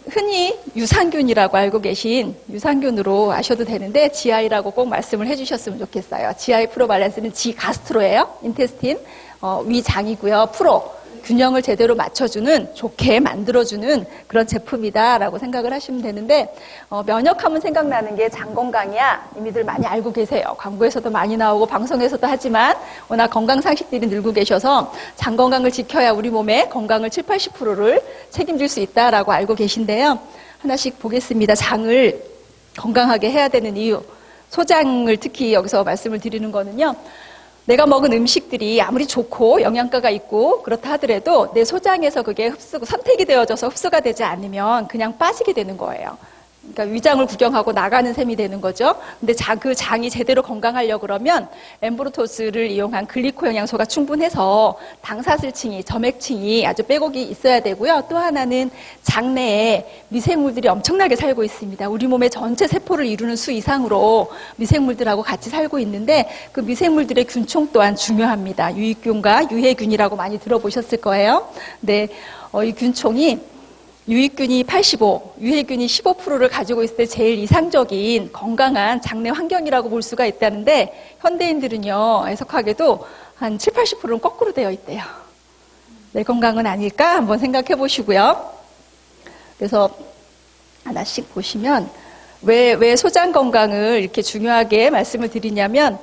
흔히 유산균이라고 알고 계신 유산균으로 아셔도 되는데 GI라고 꼭 말씀을 해주셨으면 좋겠어요. GI 프로 밸런스는 G 가스트로예요. 인테스틴, 위장이고요. 프로, 균형을 제대로 맞춰주는, 좋게 만들어주는 그런 제품이다라고 생각을 하시면 되는데 면역하면 생각나는 게 장 건강이야. 이미들 많이 알고 계세요. 광고에서도 많이 나오고 방송에서도 하지만 워낙 건강 상식들이 늘고 계셔서 장 건강을 지켜야 우리 몸의 건강을 70~80%를 책임질 수 있다라고 알고 계신데요. 하나씩 보겠습니다. 장을 건강하게 해야 되는 이유. 소장을 특히 여기서 말씀을 드리는 거는요. 내가 먹은 음식들이 아무리 좋고 영양가가 있고 그렇다 하더라도 내 소장에서 그게 선택이 되어져서 흡수가 되지 않으면 그냥 빠지게 되는 거예요. 그러니까 위장을 구경하고 나가는 셈이 되는 거죠. 근데 그 장이 제대로 건강하려고 그러면 엠브로토스를 이용한 글리코 영양소가 충분해서 당사슬층이, 점액층이 아주 빼곡이 있어야 되고요. 또 하나는 장 내에 미생물들이 엄청나게 살고 있습니다. 우리 몸의 전체 세포를 이루는 수 이상으로 미생물들하고 같이 살고 있는데 그 미생물들의 균총 또한 중요합니다. 유익균과 유해균이라고 많이 들어보셨을 거예요. 근데 이 균총이 유익균이 85, 유해균이 15%를 가지고 있을 때 제일 이상적인 건강한 장내 환경이라고 볼 수가 있다는데 현대인들은요, 애석하게도 한 70~80%는 거꾸로 되어 있대요. 내 건강은 아닐까 한번 생각해 보시고요. 그래서 하나씩 보시면 왜 소장 건강을 이렇게 중요하게 말씀을 드리냐면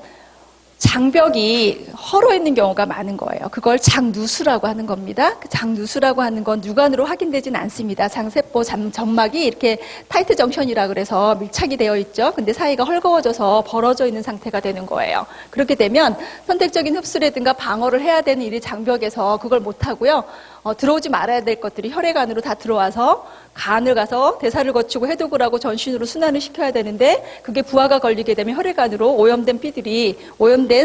장벽이 헐어 있는 경우가 많은 거예요. 그걸 장누수라고 하는 겁니다. 그 장누수라고 하는 건 육안으로 확인되진 않습니다. 장세포, 점막이 이렇게 타이트 정션이라 그래서 밀착이 되어 있죠. 근데 사이가 헐거워져서 벌어져 있는 상태가 되는 거예요. 그렇게 되면 선택적인 흡수라든가 방어를 해야 되는 이 장벽에서 그걸 못 하고요. 들어오지 말아야 될 것들이 혈액 안으로 다 들어와서 간을 가서 대사를 거치고 해독을 하고 전신으로 순환을 시켜야 되는데 그게 부하가 걸리게 되면 혈액 안으로 오염된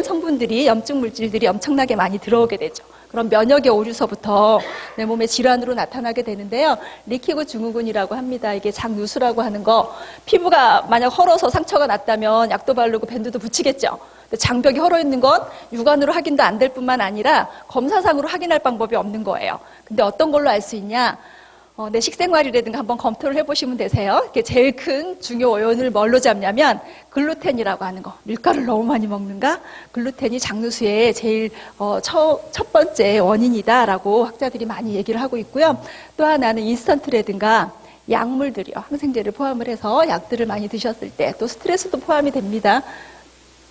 성분들이, 염증 물질들이 엄청나게 많이 들어오게 되죠. 그럼 면역의 오류서부터 내 몸의 질환으로 나타나게 되는데요. 리키그 증후군이라고 합니다. 이게 장누수라고 하는 거. 피부가 만약 헐어서 상처가 났다면 약도 바르고 밴드도 붙이겠죠. 장벽이 헐어 있는 건 육안으로 확인도 안 될 뿐만 아니라 검사상으로 확인할 방법이 없는 거예요. 근데 어떤 걸로 알 수 있냐? 내 식생활이라든가 한번 검토를 해보시면 되세요. 이게 제일 큰 중요 오염을 뭘로 잡냐면 글루텐이라고 하는 거. 밀가루를 너무 많이 먹는가? 글루텐이 장누수의 제일 첫 번째 원인이다라고 학자들이 많이 얘기를 하고 있고요. 또 하나는 인스턴트라든가 약물들이요. 항생제를 포함을 해서 약들을 많이 드셨을 때 또 스트레스도 포함이 됩니다.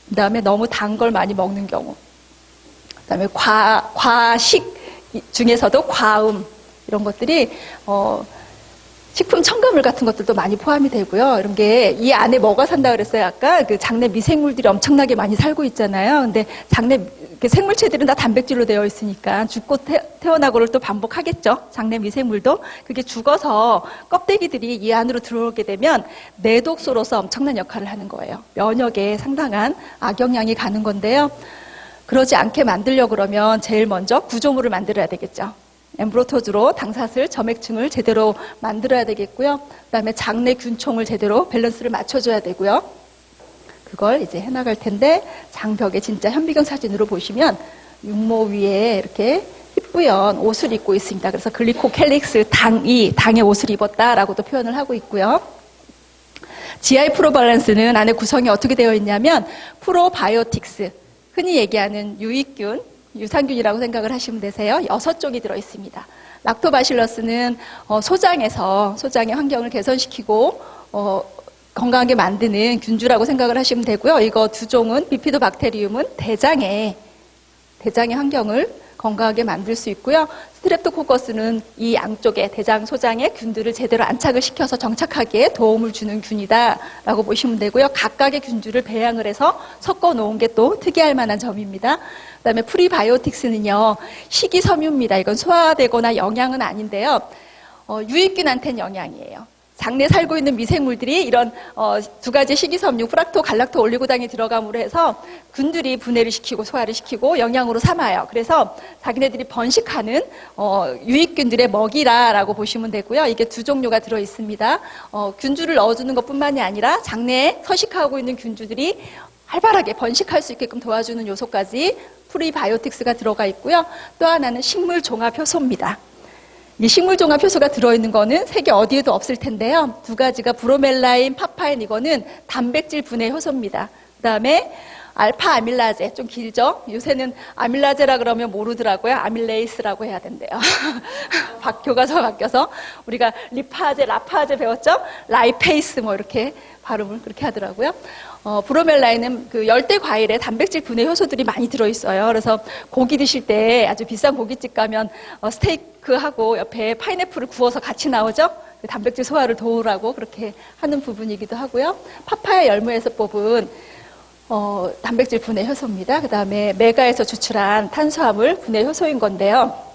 그다음에 너무 단 걸 많이 먹는 경우. 그다음에 과식 중에서도 과음 이런 것들이 식품 첨가물 같은 것들도 많이 포함이 되고요. 이런 게 이 안에 뭐가 산다 그랬어요? 아까 그 장내 미생물들이 엄청나게 많이 살고 있잖아요. 근데 장내 생물체들은 다 단백질로 되어 있으니까 죽고 태어나고를 또 반복하겠죠. 장내 미생물도. 그게 죽어서 껍데기들이 이 안으로 들어오게 되면 내독소로서 엄청난 역할을 하는 거예요. 면역에 상당한 악영향이 가는 건데요. 그러지 않게 만들려고 그러면 제일 먼저 구조물을 만들어야 되겠죠. 엠브로토즈로 당사슬, 점액층을 제대로 만들어야 되겠고요. 그다음에 장내 균총을 제대로 밸런스를 맞춰줘야 되고요. 그걸 이제 해나갈 텐데 장벽에 진짜 현미경 사진으로 보시면 육모 위에 이렇게 희뿌연 옷을 입고 있습니다. 그래서 글리코캘릭스 당의 옷을 입었다라고도 표현을 하고 있고요. GI 프로밸런스는 안에 구성이 어떻게 되어 있냐면 프로바이오틱스, 흔히 얘기하는 유익균, 유산균이라고 생각을 하시면 되세요. 6종이 들어있습니다. 락토바실러스는 소장의 환경을 개선시키고 건강하게 만드는 균주라고 생각을 하시면 되고요. 이거 2종은 비피도박테리움은 대장의 환경을 건강하게 만들 수 있고요. 스트랩토코커스는 이 양쪽에 대장, 소장의 균들을 제대로 안착을 시켜서 정착하기에 도움을 주는 균이다라고 보시면 되고요. 각각의 균주를 배양을 해서 섞어 놓은 게 또 특이할 만한 점입니다. 그다음에 프리바이오틱스는요, 식이섬유입니다. 이건 소화되거나 영양은 아닌데요. 유익균한테는 영양이에요. 장내에 살고 있는 미생물들이 이런 2가지 식이섬유, 프락토, 갈락토, 올리고당이 들어감으로 해서 균들이 분해를 시키고 소화를 시키고 영양으로 삼아요. 그래서 자기네들이 번식하는 유익균들의 먹이라라고 보시면 되고요. 이게 2종류가 들어 있습니다. 균주를 넣어주는 것뿐만이 아니라 장내에 서식하고 있는 균주들이 활발하게 번식할 수 있게끔 도와주는 요소까지 프리바이오틱스가 들어가 있고요. 또 하나는 식물종합효소입니다. 이 식물종합효소가 들어있는 거는 세계 어디에도 없을 텐데요. 2가지가 브로멜라인, 파파인, 이거는 단백질 분해 효소입니다. 그 다음에 알파 아밀라제, 좀 길죠? 요새는 아밀라제라 그러면 모르더라고요. 아밀레이스라고 해야 된대요. 교과서가 바뀌어서 우리가 리파제, 라파제 배웠죠? 라이페이스 뭐 이렇게 발음을 그렇게 하더라고요. 브로멜라인은 그 열대 과일에 단백질 분해 효소들이 많이 들어있어요. 그래서 고기 드실 때 아주 비싼 고깃집 가면 스테이크하고 옆에 파인애플을 구워서 같이 나오죠? 단백질 소화를 도우라고 그렇게 하는 부분이기도 하고요. 파파야 열무에서 뽑은 단백질 분해 효소입니다. 그 다음에 메가에서 추출한 탄수화물 분해 효소인 건데요.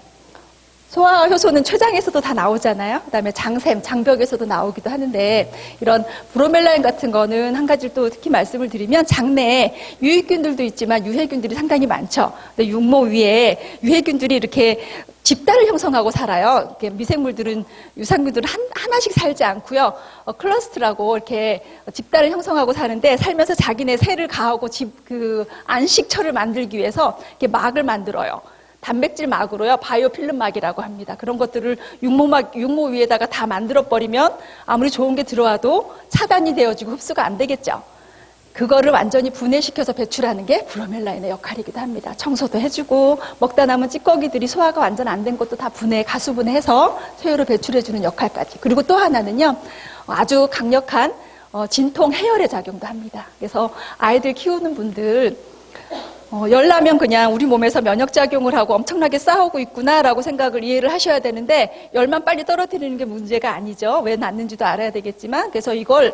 소화 효소는 췌장에서도 다 나오잖아요. 그 다음에 장샘, 장벽에서도 나오기도 하는데 이런 브로멜라인 같은 거는 한 가지를 또 특히 말씀을 드리면 장내에 유익균들도 있지만 유해균들이 상당히 많죠. 근데 육모 위에 유해균들이 이렇게 집단을 형성하고 살아요. 이렇게 미생물들은, 유산균들은 하나씩 살지 않고요. 클러스트라고 이렇게 집단을 형성하고 사는데 살면서 자기네 새를 가하고 안식처를 만들기 위해서 이렇게 막을 만들어요. 단백질 막으로요. 바이오필름 막이라고 합니다. 그런 것들을 육모 위에다가 다 만들어버리면 아무리 좋은 게 들어와도 차단이 되어지고 흡수가 안 되겠죠. 그거를 완전히 분해시켜서 배출하는 게 브로멜라인의 역할이기도 합니다. 청소도 해주고 먹다 남은 찌꺼기들이 소화가 완전 안 된 것도 다 가수 분해해서 쇠유를 배출해주는 역할까지. 그리고 또 하나는요. 아주 강력한 진통 해열의 작용도 합니다. 그래서 아이들 키우는 분들 열나면 그냥 우리 몸에서 면역작용을 하고 엄청나게 싸우고 있구나라고 생각을 이해를 하셔야 되는데 열만 빨리 떨어뜨리는 게 문제가 아니죠. 왜 났는지도 알아야 되겠지만 그래서 이걸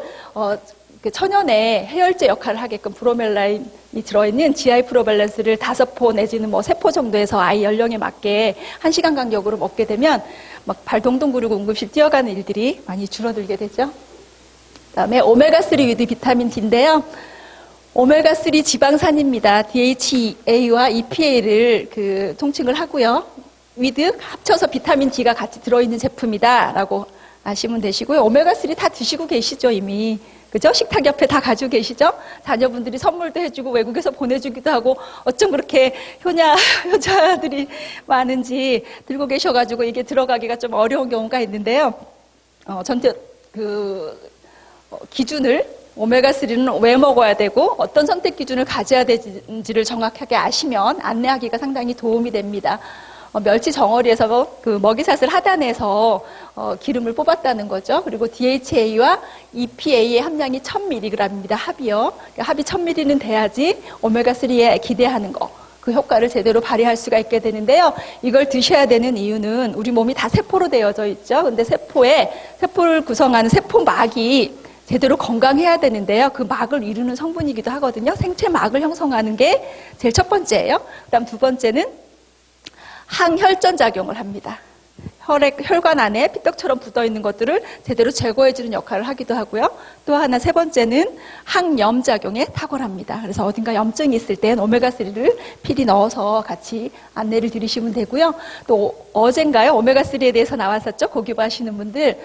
천연의 해열제 역할을 하게끔 브로멜라인이 들어있는 GI 프로밸런스를 5포 내지는 3포 정도에서 아이 연령에 맞게 1시간 간격으로 먹게 되면 막 발 동동 구르고 응급실 뛰어가는 일들이 많이 줄어들게 되죠. 그다음에 오메가3 위드 비타민 D인데요. 오메가3 지방산입니다. DHA와 EPA를 통칭을 하고요. 위드 합쳐서 비타민 D가 같이 들어있는 제품이다라고 아시면 되시고요. 오메가3 다 드시고 계시죠, 이미. 그죠? 식탁 옆에 다 가지고 계시죠? 자녀분들이 선물도 해주고 외국에서 보내주기도 하고 어쩜 그렇게 효자들이 많은지 들고 계셔가지고 이게 들어가기가 좀 어려운 경우가 있는데요. 기준을 오메가3는 왜 먹어야 되고 어떤 선택 기준을 가져야 되는지를 정확하게 아시면 안내하기가 상당히 도움이 됩니다. 멸치 정어리에서 그 먹이사슬 하단에서 기름을 뽑았다는 거죠. 그리고 DHA와 EPA의 함량이 1000mg입니다. 합이요. 합이 1000mg는 돼야지 오메가3에 기대하는 거. 그 효과를 제대로 발휘할 수가 있게 되는데요. 이걸 드셔야 되는 이유는 우리 몸이 다 세포로 되어져 있죠. 근데 세포를 구성하는 세포막이 제대로 건강해야 되는데요. 그 막을 이루는 성분이기도 하거든요. 생체막을 형성하는 게 제일 첫 번째예요. 그다음 두 번째는 항혈전 작용을 합니다. 혈관 안에 피떡처럼 붙어있는 것들을 제대로 제거해주는 역할을 하기도 하고요. 또 하나 세 번째는 항염 작용에 탁월합니다. 그래서 어딘가 염증이 있을 땐 오메가3를 필히 넣어서 같이 안내를 드리시면 되고요. 또 어젠가요? 오메가3에 대해서 나왔었죠? 고기부 하시는 분들.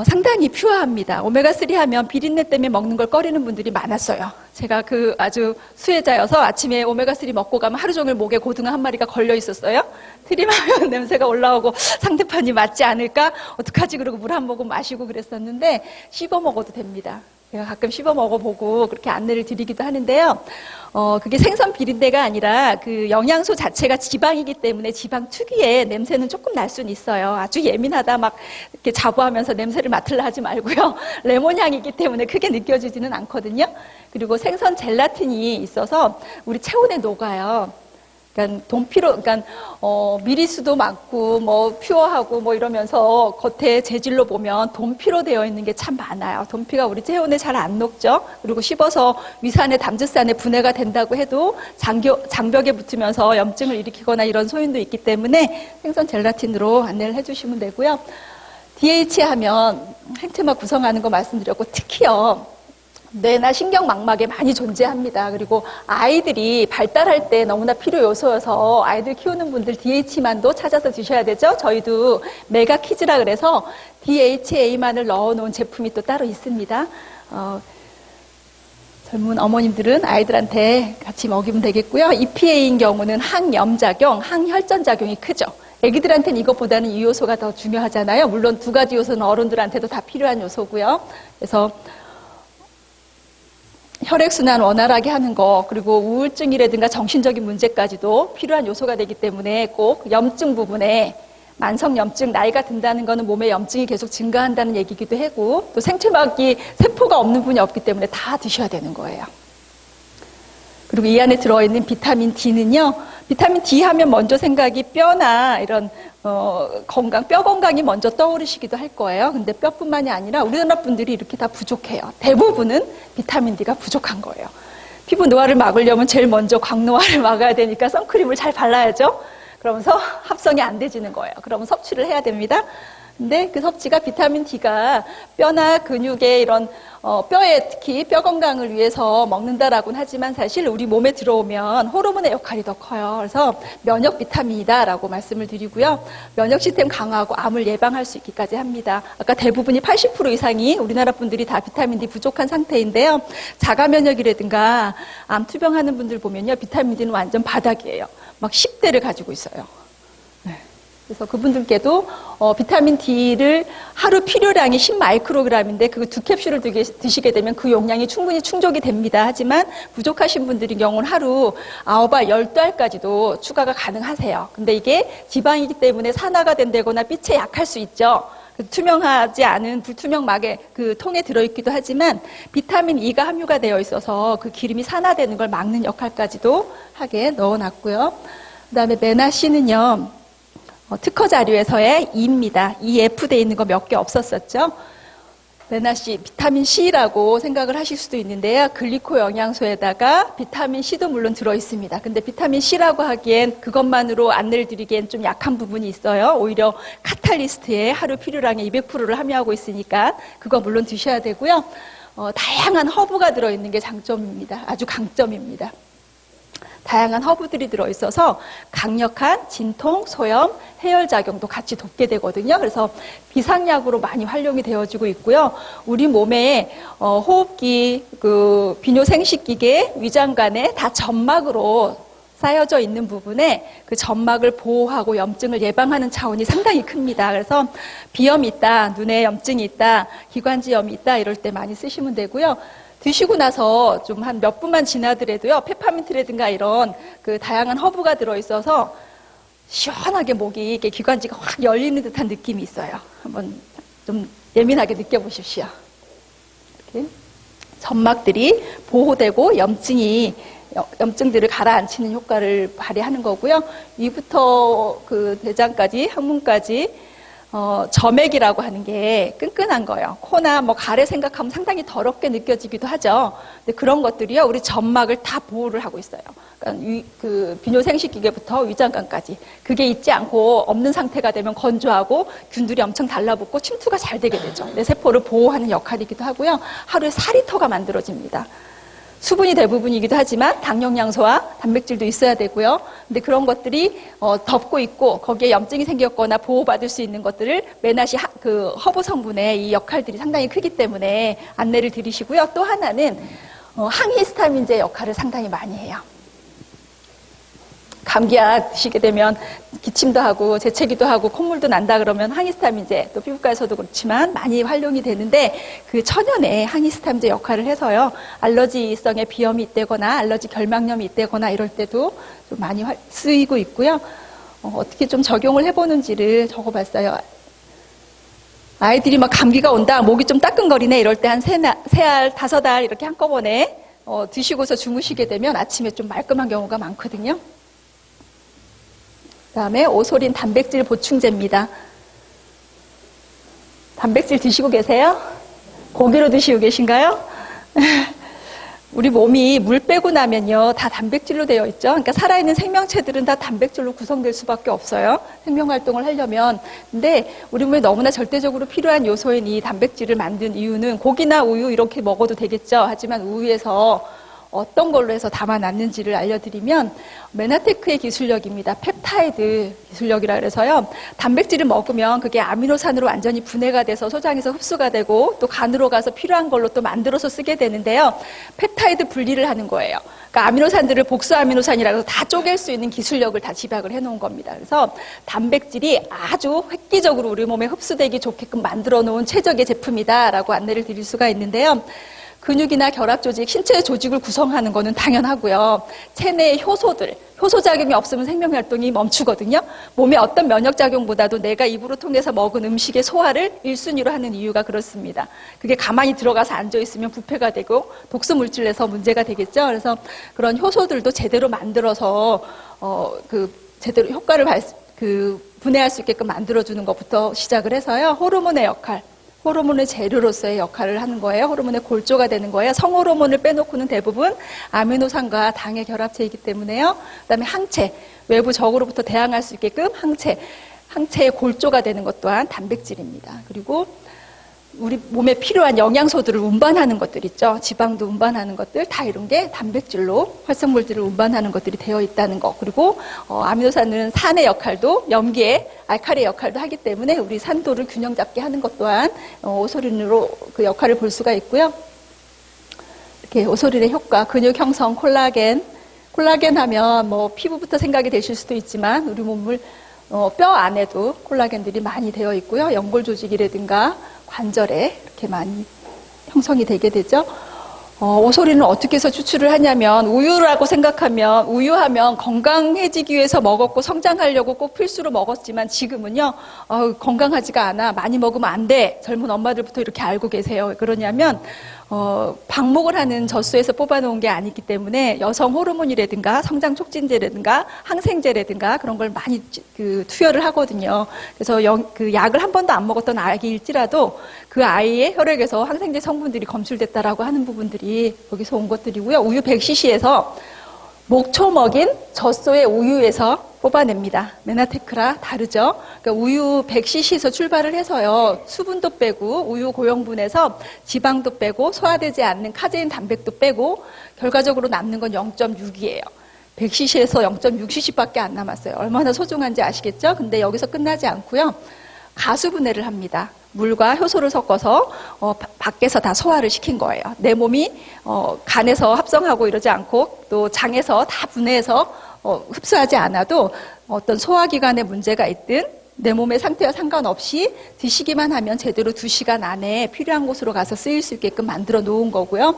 상당히 퓨어합니다. 오메가3 하면 비린내 때문에 먹는 걸 꺼리는 분들이 많았어요. 제가 아주 수혜자여서 아침에 오메가3 먹고 가면 하루 종일 목에 고등어 한 마리가 걸려 있었어요. 트림하면 냄새가 올라오고 상대편이 맞지 않을까? 어떡하지? 그러고 물 한 모금 마시고 그랬었는데 씹어 먹어도 됩니다. 제가 가끔 씹어 먹어보고 그렇게 안내를 드리기도 하는데요. 그게 생선 비린내가 아니라 그 영양소 자체가 지방이기 때문에 지방 특유의 냄새는 조금 날 수는 있어요. 아주 예민하다 막 이렇게 자부하면서 냄새를 맡으려 하지 말고요. 레몬 향이기 때문에 크게 느껴지지는 않거든요. 그리고 생선 젤라틴이 있어서 우리 체온에 녹아요. 그러니까 그러니까 미리수도 많고 뭐 퓨어하고 뭐 이러면서 겉에 재질로 보면 돈피로 되어 있는 게 참 많아요. 돈피가 우리 체온에 잘 안 녹죠. 그리고 씹어서 위산에 담즙산에 분해가 된다고 해도 장벽에 붙으면서 염증을 일으키거나 이런 소인도 있기 때문에 생선 젤라틴으로 안내를 해주시면 되고요. DHA 하면 생체막 구성하는 거 말씀드렸고 특히요. 뇌나 신경망막에 많이 존재합니다. 그리고 아이들이 발달할 때 너무나 필요 요소여서 아이들 키우는 분들 DH만도 찾아서 드셔야 되죠. 저희도 메가키즈라 그래서 DHA만을 넣어놓은 제품이 또 따로 있습니다. 젊은 어머님들은 아이들한테 같이 먹이면 되겠고요. EPA인 경우는 항염작용, 항혈전작용이 크죠. 애기들한테는 이것보다는 이 요소가 더 중요하잖아요. 물론 두 가지 요소는 어른들한테도 다 필요한 요소고요. 그래서 혈액순환 원활하게 하는 거, 그리고 우울증이라든가 정신적인 문제까지도 필요한 요소가 되기 때문에 꼭 염증 부분에 만성염증, 나이가 든다는 거는 몸에 염증이 계속 증가한다는 얘기기도 하고 또 생체막이 세포가 없는 분이 없기 때문에 다 드셔야 되는 거예요. 그리고 이 안에 들어있는 비타민 D는요. 비타민 D 하면 먼저 생각이 뼈나 이런 건강, 뼈 건강이 먼저 떠오르시기도 할 거예요. 근데 뼈뿐만이 아니라 우리나라 분들이 이렇게 다 부족해요. 대부분은 비타민 D가 부족한 거예요. 피부 노화를 막으려면 제일 먼저 광노화를 막아야 되니까 선크림을 잘 발라야죠. 그러면서 합성이 안 되지는 거예요. 그러면 섭취를 해야 됩니다. 근데 그 섭취가 비타민 D가 뼈나 근육의 이런 뼈에 특히 뼈 건강을 위해서 먹는다라고는 하지만 사실 우리 몸에 들어오면 호르몬의 역할이 더 커요. 그래서 면역 비타민이다라고 말씀을 드리고요. 면역 시스템 강화하고 암을 예방할 수 있기까지 합니다. 아까 대부분이 80% 이상이 우리나라 분들이 다 비타민 D 부족한 상태인데요. 자가 면역이라든가 암 투병하는 분들 보면요. 비타민 D는 완전 바닥이에요. 막 10대를 가지고 있어요. 그래서 그분들께도 비타민 D를 하루 필요량이 10마이크로그램인데 그 두 캡슐을 드시게 되면 그 용량이 충분히 충족이 됩니다. 하지만 부족하신 분들의 경우는 하루 9알, 12알까지도 추가가 가능하세요. 근데 이게 지방이기 때문에 산화가 된다거나 빛에 약할 수 있죠. 투명하지 않은 불투명막의 그 통에 들어있기도 하지만 비타민 E가 함유가 되어 있어서 그 기름이 산화되는 걸 막는 역할까지도 하게 넣어놨고요. 그 다음에 메나C는요. 특허 자료에서의 E입니다. EF 돼 있는 거 몇 개 없었었죠. 메나C, 비타민 C라고 생각을 하실 수도 있는데요. 글리코 영양소에다가 비타민 C도 물론 들어있습니다. 근데 비타민 C라고 하기엔 그것만으로 안내를 드리기엔 좀 약한 부분이 있어요. 오히려 카탈리스트에 하루 필요량의 200%를 함유하고 있으니까 그거 물론 드셔야 되고요. 다양한 허브가 들어있는 게 장점입니다. 아주 강점입니다. 다양한 허브들이 들어있어서 강력한 진통, 소염, 해열작용도 같이 돕게 되거든요. 그래서 비상약으로 많이 활용이 되어지고 있고요. 우리 몸에 호흡기, 비뇨생식기계, 위장관에 다 점막으로 쌓여져 있는 부분에 그 점막을 보호하고 염증을 예방하는 차원이 상당히 큽니다. 그래서 비염이 있다, 눈에 염증이 있다, 기관지염이 있다 이럴 때 많이 쓰시면 되고요. 드시고 나서 좀 한 몇 분만 지나더라도요, 페퍼민트라든가 이런 그 다양한 허브가 들어있어서 시원하게 목이 이렇게 기관지가 확 열리는 듯한 느낌이 있어요. 한번 좀 예민하게 느껴보십시오. 이렇게 점막들이 보호되고 염증들을 가라앉히는 효과를 발휘하는 거고요. 위부터 그 대장까지, 항문까지 점액이라고 하는 게 끈끈한 거예요. 코나 뭐 가래 생각하면 상당히 더럽게 느껴지기도 하죠. 근데 그런 것들이요, 우리 점막을 다 보호를 하고 있어요. 그러니까 그 비뇨생식기계부터 위장관까지 그게 있지 않고 없는 상태가 되면 건조하고 균들이 엄청 달라붙고 침투가 잘 되게 되죠. 내 세포를 보호하는 역할이기도 하고요. 하루에 4리터가 만들어집니다. 수분이 대부분이기도 하지만 당 영양소와 단백질도 있어야 되고요. 근데 그런 것들이 덮고 있고 거기에 염증이 생겼거나 보호받을 수 있는 것들을 메나시 그 허브 성분의 이 역할들이 상당히 크기 때문에 안내를 드리시고요. 또 하나는 항히스타민제 역할을 상당히 많이 해요. 감기약 드시게 되면 기침도 하고 재채기도 하고 콧물도 난다 그러면 항히스타민제, 또 피부과에서도 그렇지만 많이 활용이 되는데 그 천연의 항히스타민제 역할을 해서요. 알러지성의 비염이 있다거나 알러지 결막염이 있다거나 이럴 때도 좀 많이 쓰이고 있고요. 어떻게 좀 적용을 해보는지를 적어봤어요. 아이들이 막 감기가 온다, 목이 좀 따끔거리네 이럴 때 한 3알, 5알 이렇게 한꺼번에 드시고서 주무시게 되면 아침에 좀 말끔한 경우가 많거든요. 그다음에 오소린 단백질 보충제입니다. 단백질 드시고 계세요? 고기로 드시고 계신가요? 우리 몸이 물 빼고 나면요, 다 단백질로 되어 있죠. 그러니까 살아있는 생명체들은 다 단백질로 구성될 수밖에 없어요. 생명활동을 하려면. 근데 우리 몸에 너무나 절대적으로 필요한 요소인 이 단백질을 만든 이유는 고기나 우유 이렇게 먹어도 되겠죠. 하지만 우유에서 어떤 걸로 해서 담아놨는지를 알려드리면 메나테크의 기술력입니다. 펩타이드 기술력이라 그래서요. 단백질을 먹으면 그게 아미노산으로 완전히 분해가 돼서 소장에서 흡수가 되고 또 간으로 가서 필요한 걸로 또 만들어서 쓰게 되는데요. 펩타이드 분리를 하는 거예요. 그러니까 아미노산들을 복수 아미노산이라고 해서 다 쪼갤 수 있는 기술력을 다 집약을 해놓은 겁니다. 그래서 단백질이 아주 획기적으로 우리 몸에 흡수되기 좋게끔 만들어 놓은 최적의 제품이다라고 안내를 드릴 수가 있는데요. 근육이나 결합 조직, 신체 조직을 구성하는 거는 당연하고요. 체내의 효소작용이 없으면 생명활동이 멈추거든요. 몸의 어떤 면역작용보다도 내가 입으로 통해서 먹은 음식의 소화를 1순위로 하는 이유가 그렇습니다. 그게 가만히 들어가서 앉아있으면 부패가 되고 독소물질 내서 문제가 되겠죠. 그래서 그런 효소들도 제대로 만들어서 제대로 효과를 분해할 수 있게끔 만들어주는 것부터 시작을 해서요. 호르몬의 역할. 호르몬의 재료로서의 역할을 하는 거예요. 호르몬의 골조가 되는 거예요. 성호르몬을 빼놓고는 대부분 아미노산과 당의 결합체이기 때문에요. 그다음에 항체, 외부 적으로부터 대항할 수 있게끔 항체의 골조가 되는 것 또한 단백질입니다. 그리고 우리 몸에 필요한 영양소들을 운반하는 것들 있죠. 지방도 운반하는 것들, 다 이런 게 단백질로 활성물질을 운반하는 것들이 되어 있다는 거. 그리고 아미노산은 산의 역할도, 염기의 알칼리의 역할도 하기 때문에 우리 산도를 균형 잡게 하는 것 또한 오소린으로 그 역할을 볼 수가 있고요. 이렇게 오소린의 효과, 근육 형성, 콜라겐 하면 뭐 피부부터 생각이 되실 수도 있지만 우리 몸을 뼈 안에도 콜라겐들이 많이 되어 있고요. 연골 조직이라든가 관절에 이렇게 많이 형성이 되게 되죠. 오소리는 어떻게 해서 추출을 하냐면 우유라고 생각하면 우유하면 건강해지기 위해서 먹었고 성장하려고 꼭 필수로 먹었지만 지금은요 건강하지가 않아, 많이 먹으면 안 돼. 젊은 엄마들부터 이렇게 알고 계세요. 왜 그러냐면 방목을 하는 젖소에서 뽑아놓은 게 아니기 때문에 여성 호르몬이라든가 성장 촉진제라든가 항생제라든가 그런 걸 많이 투여를 하거든요. 그래서 그 약을 한 번도 안 먹었던 아기일지라도 그 아이의 혈액에서 항생제 성분들이 검출됐다라고 하는 부분들이 여기서 온 것들이고요. 우유 100cc에서 목초 먹인 젖소의 우유에서 뽑아냅니다. 메나테크라 다르죠. 그러니까 우유 100cc에서 출발을 해서요. 수분도 빼고 우유 고형분에서 지방도 빼고 소화되지 않는 카제인 단백도 빼고 결과적으로 남는 건 0.6이에요. 100cc에서 0.6cc밖에 안 남았어요. 얼마나 소중한지 아시겠죠? 근데 여기서 끝나지 않고요. 가수분해를 합니다. 물과 효소를 섞어서 밖에서 다 소화를 시킨 거예요. 내 몸이 간에서 합성하고 이러지 않고 또 장에서 다 분해해서 흡수하지 않아도 어떤 소화기관에 문제가 있든 내 몸의 상태와 상관없이 드시기만 하면 제대로 2시간 안에 필요한 곳으로 가서 쓰일 수 있게끔 만들어 놓은 거고요.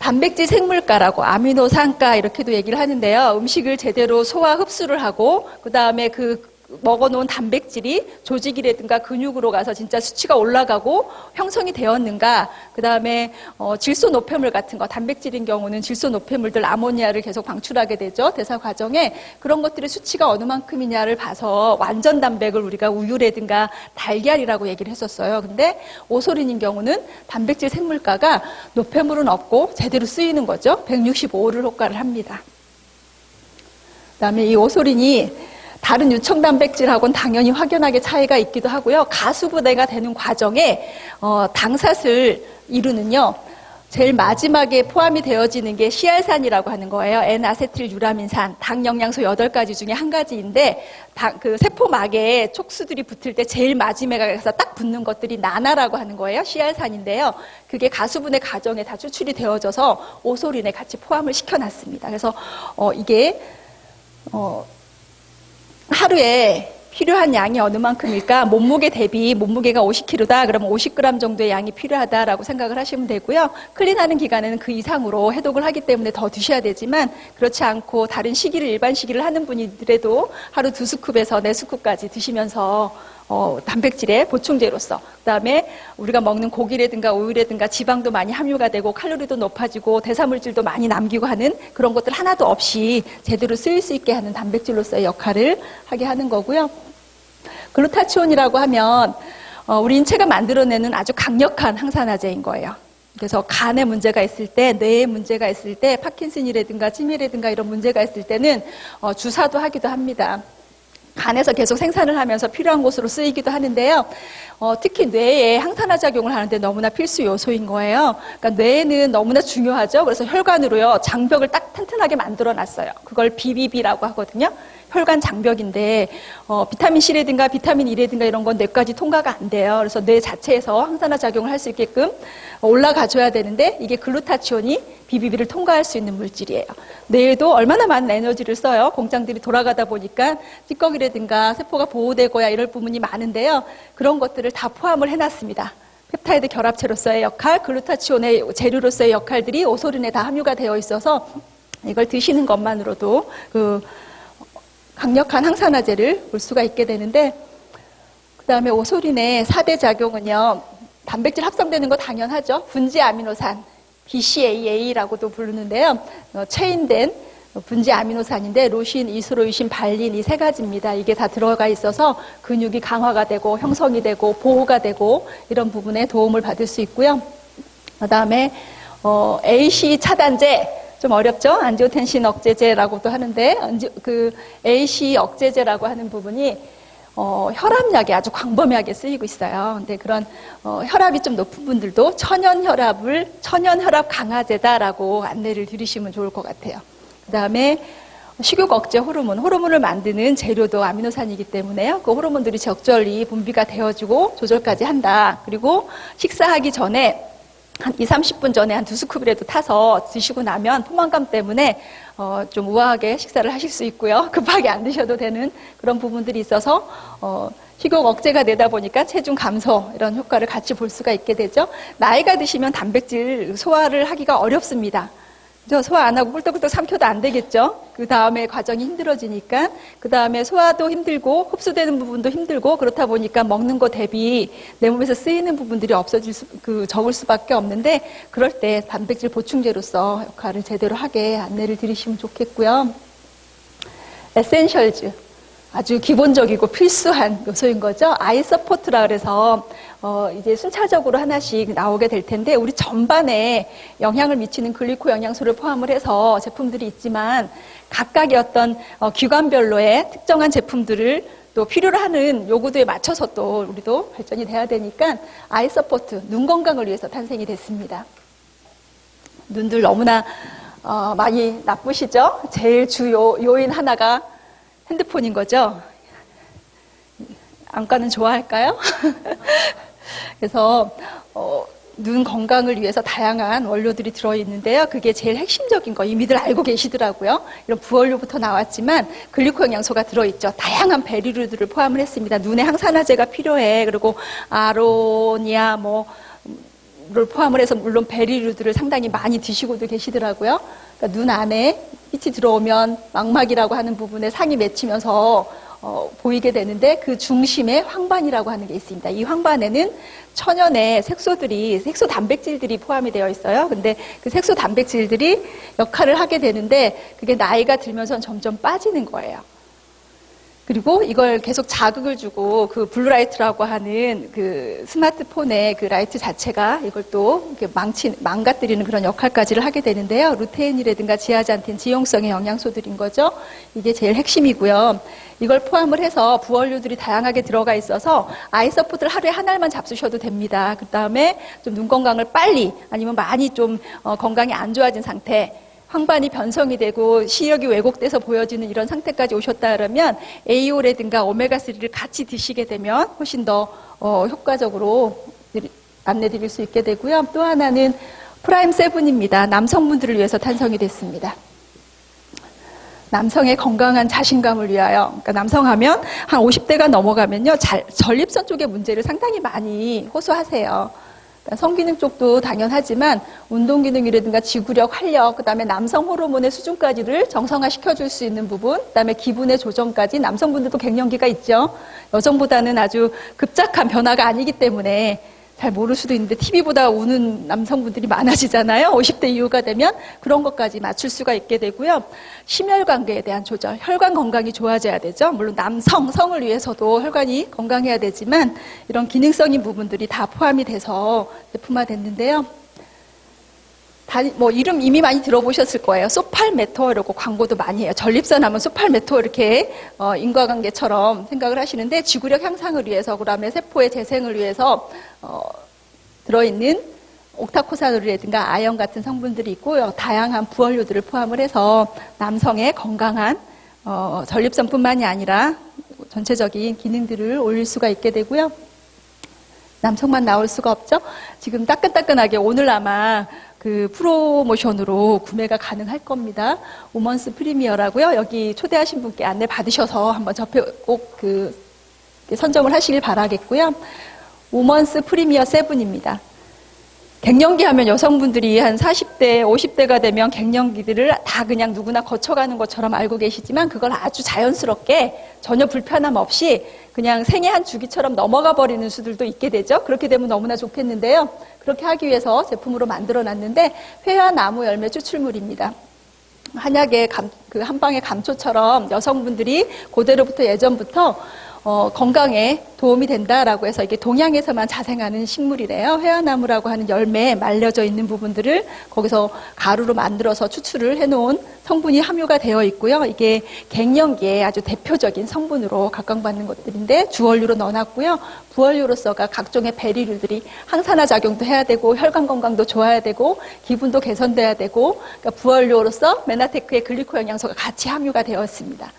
단백질 생물가라고 아미노산가 이렇게도 얘기를 하는데요. 음식을 제대로 소화 흡수를 하고 그다음에 그 먹어놓은 단백질이 조직이라든가 근육으로 가서 진짜 수치가 올라가고 형성이 되었는가. 그다음에 질소 노폐물 같은 거, 단백질인 경우는 질소 노폐물들 아모니아를 계속 방출하게 되죠. 대사 과정에 그런 것들의 수치가 어느 만큼이냐를 봐서 완전 단백을 우리가 우유라든가 달걀이라고 얘기를 했었어요. 근데 오소린인 경우는 단백질 생물가가 노폐물은 없고 제대로 쓰이는 거죠. 165를 효과를 합니다. 그다음에 이 오소린이 다른 유청 단백질하고는 당연히 확연하게 차이가 있기도 하고요. 가수부대가 되는 과정에 당삿을 이루는요. 제일 마지막에 포함이 되어지는 게 시알산이라고 하는 거예요. N아세틸유라민산, 당 영양소 8가지 중에 한 가지인데 그 세포막에 촉수들이 붙을 때 제일 마지막에 가서 딱 붙는 것들이 나나라고 하는 거예요. 시알산인데요. 그게 가수분해 과정에 다 추출이 되어져서 오소린에 같이 포함을 시켜놨습니다. 그래서 이게 하루에 필요한 양이 어느 만큼일까? 몸무게 대비 몸무게가 50kg다. 그러면 50g 정도의 양이 필요하다라고 생각을 하시면 되고요. 클린하는 기간에는 그 이상으로 해독을 하기 때문에 더 드셔야 되지만 그렇지 않고 다른 식이를 일반 식이를 하는 분이더라도 하루 2스쿱에서 4스쿱까지 드시면서 단백질의 보충제로서 그다음에 우리가 먹는 고기라든가 우유라든가 지방도 많이 함유가 되고 칼로리도 높아지고 대사물질도 많이 남기고 하는 그런 것들 하나도 없이 제대로 쓰일 수 있게 하는 단백질로서의 역할을 하게 하는 거고요. 글루타치온이라고 하면 우리 인체가 만들어내는 아주 강력한 항산화제인 거예요. 그래서 간에 문제가 있을 때, 뇌에 문제가 있을 때, 파킨슨이라든가 치매라든가 이런 문제가 있을 때는 주사도 하기도 합니다. 간에서 계속 생산을 하면서 필요한 곳으로 쓰이기도 하는데요. 특히 뇌에 항산화 작용을 하는데 너무나 필수 요소인 거예요. 그러니까 뇌는 너무나 중요하죠. 그래서 혈관으로요 장벽을 딱 튼튼하게 만들어놨어요. 그걸 BBB라고 하거든요. 혈관 장벽인데 비타민 C라든가 비타민 E라든가 이런 건 뇌까지 통과가 안 돼요. 그래서 뇌 자체에서 항산화 작용을 할 수 있게끔 올라가줘야 되는데 이게 글루타치온이 BBB를 통과할 수 있는 물질이에요. 뇌에도 얼마나 많은 에너지를 써요. 공장들이 돌아가다 보니까 찌꺼기라든가 세포가 보호되고야 이럴 부분이 많은데요. 그런 것들을 다 포함을 해놨습니다. 펩타이드 결합체로서의 역할, 글루타치온의 재료로서의 역할들이 오소린에 다 함유가 되어 있어서 이걸 드시는 것만으로도 강력한 항산화제를 볼 수가 있게 되는데 그 다음에 오소린의 4대 작용은요. 단백질 합성되는 거 당연하죠. 분지 아미노산, BCAA라고도 부르는데요. 체인된 분지 아미노산인데 로신, 이소로유신, 발린 이 3가지입니다. 이게 다 들어가 있어서 근육이 강화가 되고 형성이 되고 보호가 되고 이런 부분에 도움을 받을 수 있고요. 그 다음에 AC 차단제 좀 어렵죠? 안지오텐신 억제제라고도 하는데 그 AC 억제제라고 하는 부분이 혈압약에 아주 광범위하게 쓰이고 있어요. 근데 그런 혈압이 좀 높은 분들도 천연혈압 강화제다라고 안내를 드리시면 좋을 것 같아요. 그 다음에 식욕 억제 호르몬을 만드는 재료도 아미노산이기 때문에요. 그 호르몬들이 적절히 분비가 되어지고 조절까지 한다. 그리고 식사하기 전에 한 20-30분 전에 한 2스쿱이라도 타서 드시고 나면 포만감 때문에 좀 우아하게 식사를 하실 수 있고요. 급하게 안 드셔도 되는 그런 부분들이 있어서 식욕 억제가 되다 보니까 체중 감소 이런 효과를 같이 볼 수가 있게 되죠. 나이가 드시면 단백질 소화를 하기가 어렵습니다. 소화 안 하고 꿀떡꿀떡 삼켜도 안 되겠죠. 그 다음에 과정이 힘들어지니까 그 다음에 소화도 힘들고 흡수되는 부분도 힘들고 그렇다 보니까 먹는 거 대비 내 몸에서 쓰이는 부분들이 적을 수밖에 없는데 그럴 때 단백질 보충제로서 역할을 제대로 하게 안내를 드리시면 좋겠고요. 에센셜즈 아주 기본적이고 필수한 요소인 거죠. 아이 서포트라 그래서 이제 순차적으로 하나씩 나오게 될 텐데 우리 전반에 영향을 미치는 글리코 영양소를 포함을 해서 제품들이 있지만 각각의 어떤 기관별로의 특정한 제품들을 또 필요로 하는 요구도에 맞춰서 또 우리도 발전이 돼야 되니까 아이 서포트, 눈 건강을 위해서 탄생이 됐습니다. 눈들 너무나 많이 나쁘시죠? 제일 주요 요인 하나가 핸드폰인 거죠. 안과는 좋아할까요? 그래서 눈 건강을 위해서 다양한 원료들이 들어있는데요. 그게 제일 핵심적인 거 이미들 알고 계시더라고요. 이런 부원료부터 나왔지만 글리코 영양소가 들어있죠. 다양한 베리류들을 포함을 했습니다. 눈에 항산화제가 필요해. 그리고 아로니아 포함을 해서 물론 베리류들을 상당히 많이 드시고도 계시더라고요. 그러니까 눈 안에 빛이 들어오면 망막이라고 하는 부분에 상이 맺히면서 보이게 되는데 그 중심에 황반이라고 하는 게 있습니다. 이 황반에는 천연의 색소 단백질들이 포함이 되어 있어요. 근데 그 색소 단백질들이 역할을 하게 되는데 그게 나이가 들면서 점점 빠지는 거예요. 그리고 이걸 계속 자극을 주고 그 블루라이트라고 하는 그 스마트폰의 그 라이트 자체가 이걸 또 이렇게 망가뜨리는 그런 역할까지를 하게 되는데요. 루테인이라든가 지아잔틴, 지용성의 영양소들인 거죠. 이게 제일 핵심이고요. 이걸 포함을 해서 부원류들이 다양하게 들어가 있어서 아이 서포트를 하루에 한 알만 잡수셔도 됩니다. 그 다음에 좀 눈 건강을 빨리 아니면 많이 좀 건강이 안 좋아진 상태, 황반이 변성이 되고 시력이 왜곡돼서 보여지는 이런 상태까지 오셨다 그러면 AO라든가 오메가3를 같이 드시게 되면 훨씬 더 효과적으로 안내드릴 수 있게 되고요. 또 하나는 프라임 세븐입니다. 남성분들을 위해서 탄생이 됐습니다. 남성의 건강한 자신감을 위하여. 그러니까 남성하면 한 50대가 넘어가면요, 전립선 쪽의 문제를 상당히 많이 호소하세요. 그러니까 성기능 쪽도 당연하지만 운동기능이라든가 지구력, 활력, 그다음에 남성 호르몬의 수준까지를 정상화시켜줄 수 있는 부분, 그다음에 기분의 조정까지 남성분들도 갱년기가 있죠. 여성보다는 아주 급작한 변화가 아니기 때문에 잘 모를 수도 있는데 TV보다 우는 남성분들이 많아지잖아요. 50대 이후가 되면 그런 것까지 맞출 수가 있게 되고요. 심혈관계에 대한 조절, 혈관 건강이 좋아져야 되죠. 물론 성을 위해서도 혈관이 건강해야 되지만 이런 기능성인 부분들이 다 포함이 돼서 제품화됐는데요. 이름 이미 많이 들어보셨을 거예요. 소팔메토라고 광고도 많이 해요. 전립선 하면 소팔메토 이렇게 인과관계처럼 생각을 하시는데 지구력 향상을 위해서, 그다음에 세포의 재생을 위해서 들어있는 옥타코사놀이라든가 아연 같은 성분들이 있고요. 다양한 부원료들을 포함을 해서 남성의 건강한 전립선뿐만이 아니라 전체적인 기능들을 올릴 수가 있게 되고요. 남성만 나올 수가 없죠. 지금 따끈따끈하게 오늘 아마 그 프로모션으로 구매가 가능할 겁니다. 우먼스 프리미어라고요. 여기 초대하신 분께 안내 받으셔서 한번 꼭 선점을 하시길 바라겠고요. 우먼스 프리미어 7입니다. 갱년기 하면 여성분들이 한 40대, 50대가 되면 갱년기들을 다 그냥 누구나 거쳐가는 것처럼 알고 계시지만 그걸 아주 자연스럽게 전혀 불편함 없이 그냥 생애 한 주기처럼 넘어가 버리는 수들도 있게 되죠. 그렇게 되면 너무나 좋겠는데요. 그렇게 하기 위해서 제품으로 만들어 놨는데 회화 나무 열매 추출물입니다. 한약의 한방의 감초처럼 여성분들이 고대로부터 예전부터 건강에 도움이 된다라고 해서 이게 동양에서만 자생하는 식물이래요. 회화나무라고 하는 열매에 말려져 있는 부분들을 거기서 가루로 만들어서 추출을 해놓은 성분이 함유가 되어 있고요. 이게 갱년기에 아주 대표적인 성분으로 각광받는 것들인데 주원료로 넣어놨고요. 부원료로서가 각종의 베리류들이 항산화 작용도 해야 되고 혈관 건강도 좋아야 되고 기분도 개선돼야 되고, 그러니까 부원료로서 메나테크의 글리코 영양소가 같이 함유가 되어 있습니다.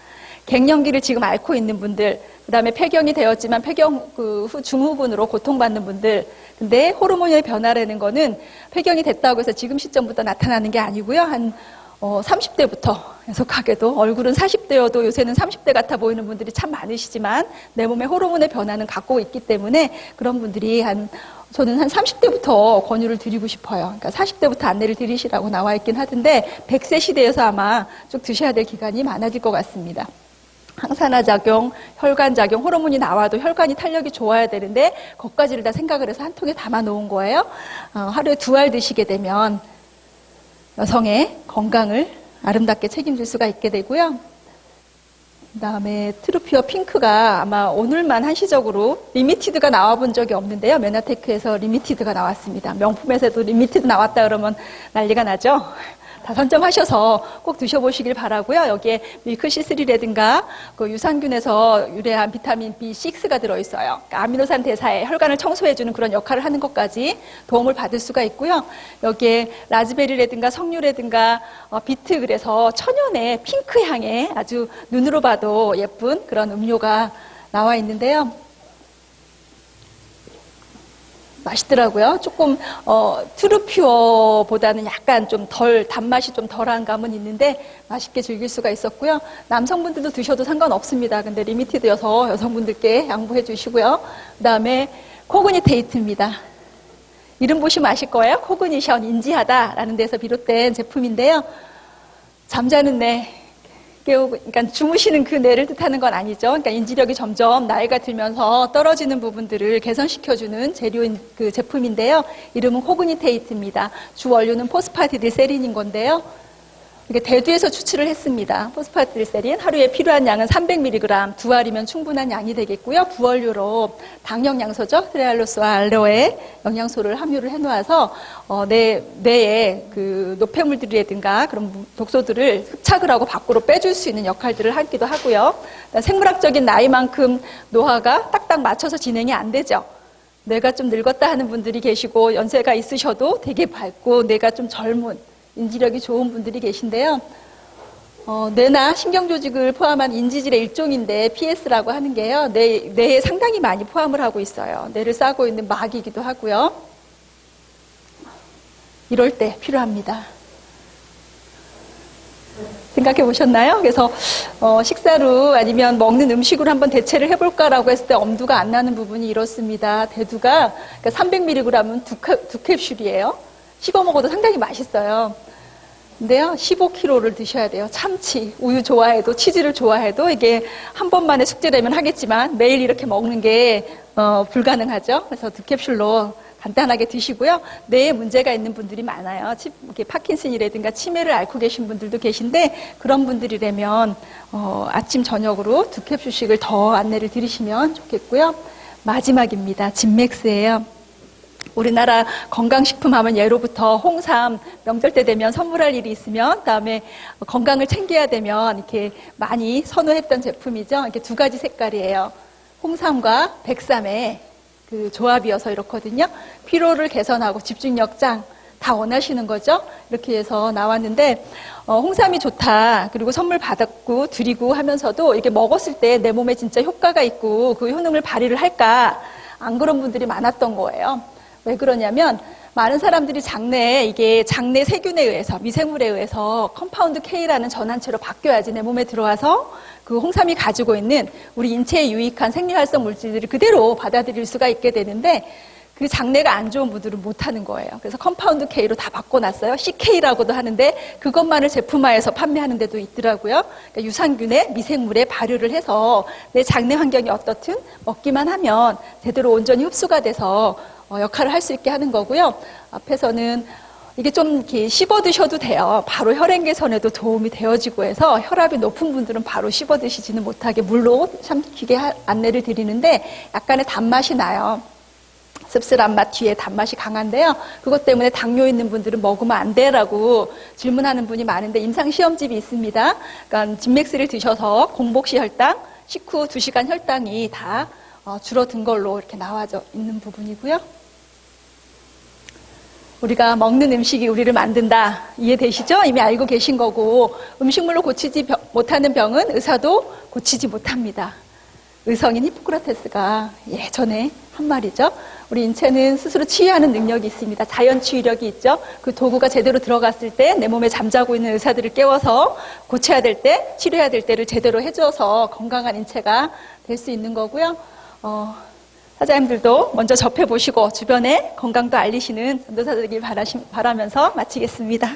갱년기를 지금 앓고 있는 분들, 그 다음에 폐경이 되었지만 폐경 후 증후군으로 고통받는 분들, 근데 호르몬의 변화라는 거는 폐경이 됐다고 해서 지금 시점부터 나타나는 게 아니고요. 한 30대부터 계속하게도, 얼굴은 40대여도 요새는 30대 같아 보이는 분들이 참 많으시지만 내 몸의 호르몬의 변화는 갖고 있기 때문에 그런 분들이 저는 한 30대부터 권유를 드리고 싶어요. 그러니까 40대부터 안내를 드리시라고 나와 있긴 하던데 100세 시대에서 아마 쭉 드셔야 될 기간이 많아질 것 같습니다. 항산화 작용, 혈관 작용, 호르몬이 나와도 혈관이 탄력이 좋아야 되는데 그것까지를 다 생각을 해서 한 통에 담아 놓은 거예요. 하루에 2알 드시게 되면 여성의 건강을 아름답게 책임질 수가 있게 되고요. 그 다음에 트루피어 핑크가 아마 오늘만 한시적으로 리미티드가 나와본 적이 없는데요. 메나테크에서 리미티드가 나왔습니다. 명품에서도 리미티드 나왔다 그러면 난리가 나죠. 다 선점하셔서 꼭 드셔보시길 바라고요. 여기에 밀크 C3라든가 그 유산균에서 유래한 비타민 B6가 들어있어요. 그러니까 아미노산 대사에 혈관을 청소해주는 그런 역할을 하는 것까지 도움을 받을 수가 있고요. 여기에 라즈베리라든가 석류라든가 비트, 그래서 천연의 핑크 향의 아주 눈으로 봐도 예쁜 그런 음료가 나와 있는데요. 맛있더라고요. 조금 트루퓨어보다는 약간 좀 단맛이 좀 덜한 감은 있는데 맛있게 즐길 수가 있었고요. 남성분들도 드셔도 상관없습니다. 근데 리미티드여서 여성분들께 양보해 주시고요. 그 다음에 코그니테이트입니다. 이름 보시면 아실 거예요. 코그니션, 인지하다라는 데서 비롯된 제품인데요. 잠자는 뇌, 그러니까 주무시는 그 뇌를 뜻하는 건 아니죠. 그러니까 인지력이 점점 나이가 들면서 떨어지는 부분들을 개선시켜주는 재료인 그 제품인데요. 이름은 코그니테이트입니다. 주 원료는 포스파티딜세린인 건데요. 이게 대두에서 추출을 했습니다. 포스파티딜세린 하루에 필요한 양은 300mg, 2알이면 충분한 양이 되겠고요. 부원료로 당형 양소죠. 트레알로스와 알로에 영양소를 함유를 해놓아서 뇌에 그 노폐물들이라든가 그런 독소들을 흡착을 하고 밖으로 빼줄 수 있는 역할들을 하기도 하고요. 생물학적인 나이만큼 노화가 딱딱 맞춰서 진행이 안 되죠. 뇌가 좀 늙었다 하는 분들이 계시고 연세가 있으셔도 되게 밝고 뇌가 좀 젊은 인지력이 좋은 분들이 계신데요. 뇌나 신경조직을 포함한 인지질의 일종인데 PS라고 하는 게요. 뇌에 상당히 많이 포함을 하고 있어요. 뇌를 싸고 있는 막이기도 하고요. 이럴 때 필요합니다. 생각해 보셨나요? 그래서 식사로 아니면 먹는 음식으로 한번 대체를 해볼까라고 했을 때 엄두가 안 나는 부분이 이렇습니다. 대두가 그러니까 300mg은 두 캡슐이에요. 씹어 먹어도 상당히 맛있어요. 근데요, 15kg를 드셔야 돼요. 참치, 우유 좋아해도, 치즈를 좋아해도 이게 한 번만에 숙제라면 하겠지만 매일 이렇게 먹는 게 불가능하죠. 그래서 두 캡슐로 간단하게 드시고요. 뇌에 문제가 있는 분들이 많아요. 이렇게 파킨슨이라든가 치매를 앓고 계신 분들도 계신데 그런 분들이라면 아침 저녁으로 두 캡슐씩을 더 안내를 드리시면 좋겠고요. 마지막입니다. 진맥스예요. 우리나라 건강식품 하면 예로부터 홍삼 명절 때 되면 선물할 일이 있으면 그다음에 건강을 챙겨야 되면 이렇게 많이 선호했던 제품이죠. 이렇게 두 가지 색깔이에요. 홍삼과 백삼의 그 조합이어서 이렇거든요. 피로를 개선하고 집중력 짱 다 원하시는 거죠. 이렇게 해서 나왔는데 홍삼이 좋다. 그리고 선물 받았고 드리고 하면서도 이게 먹었을 때 내 몸에 진짜 효과가 있고 그 효능을 발휘를 할까? 안 그런 분들이 많았던 거예요. 왜 그러냐면 많은 사람들이 장내에 이게 장내 세균에 의해서 미생물에 의해서 컴파운드 K라는 전환체로 바뀌어야지 내 몸에 들어와서 그 홍삼이 가지고 있는 우리 인체에 유익한 생리활성 물질들을 그대로 받아들일 수가 있게 되는데 그 장내가 안 좋은 분들은 못하는 거예요. 그래서 컴파운드 K로 다 바꿔놨어요. CK라고도 하는데 그것만을 제품화해서 판매하는 데도 있더라고요. 그러니까 유산균에 미생물에 발효를 해서 내 장내 환경이 어떻든 먹기만 하면 제대로 온전히 흡수가 돼서 역할을 할 수 있게 하는 거고요. 앞에서는 이게 좀 이렇게 씹어 드셔도 돼요. 바로 혈행 개선에도 도움이 되어지고 해서 혈압이 높은 분들은 바로 씹어 드시지는 못하게 물로 삼키게 안내를 드리는데 약간의 단맛이 나요. 씁쓸한 맛 뒤에 단맛이 강한데요. 그것 때문에 당뇨 있는 분들은 먹으면 안 돼라고 질문하는 분이 많은데 임상시험집이 있습니다. 그러니까 진맥스를 드셔서 공복시 혈당, 식후 2시간 혈당이 다 줄어든 걸로 이렇게 나와져 있는 부분이고요. 우리가 먹는 음식이 우리를 만든다. 이해되시죠? 이미 알고 계신 거고 음식물로 고치지 못하는 병은 의사도 고치지 못합니다. 의성인 히포크라테스가 예전에 한 말이죠. 우리 인체는 스스로 치유하는 능력이 있습니다. 자연 치유력이 있죠. 그 도구가 제대로 들어갔을 때 내 몸에 잠자고 있는 의사들을 깨워서 고쳐야 될 때, 치료해야 될 때를 제대로 해줘서 건강한 인체가 될 수 있는 거고요. 사장님들도 먼저 접해보시고 주변에 건강도 알리시는 전도사 되길 바라면서 마치겠습니다.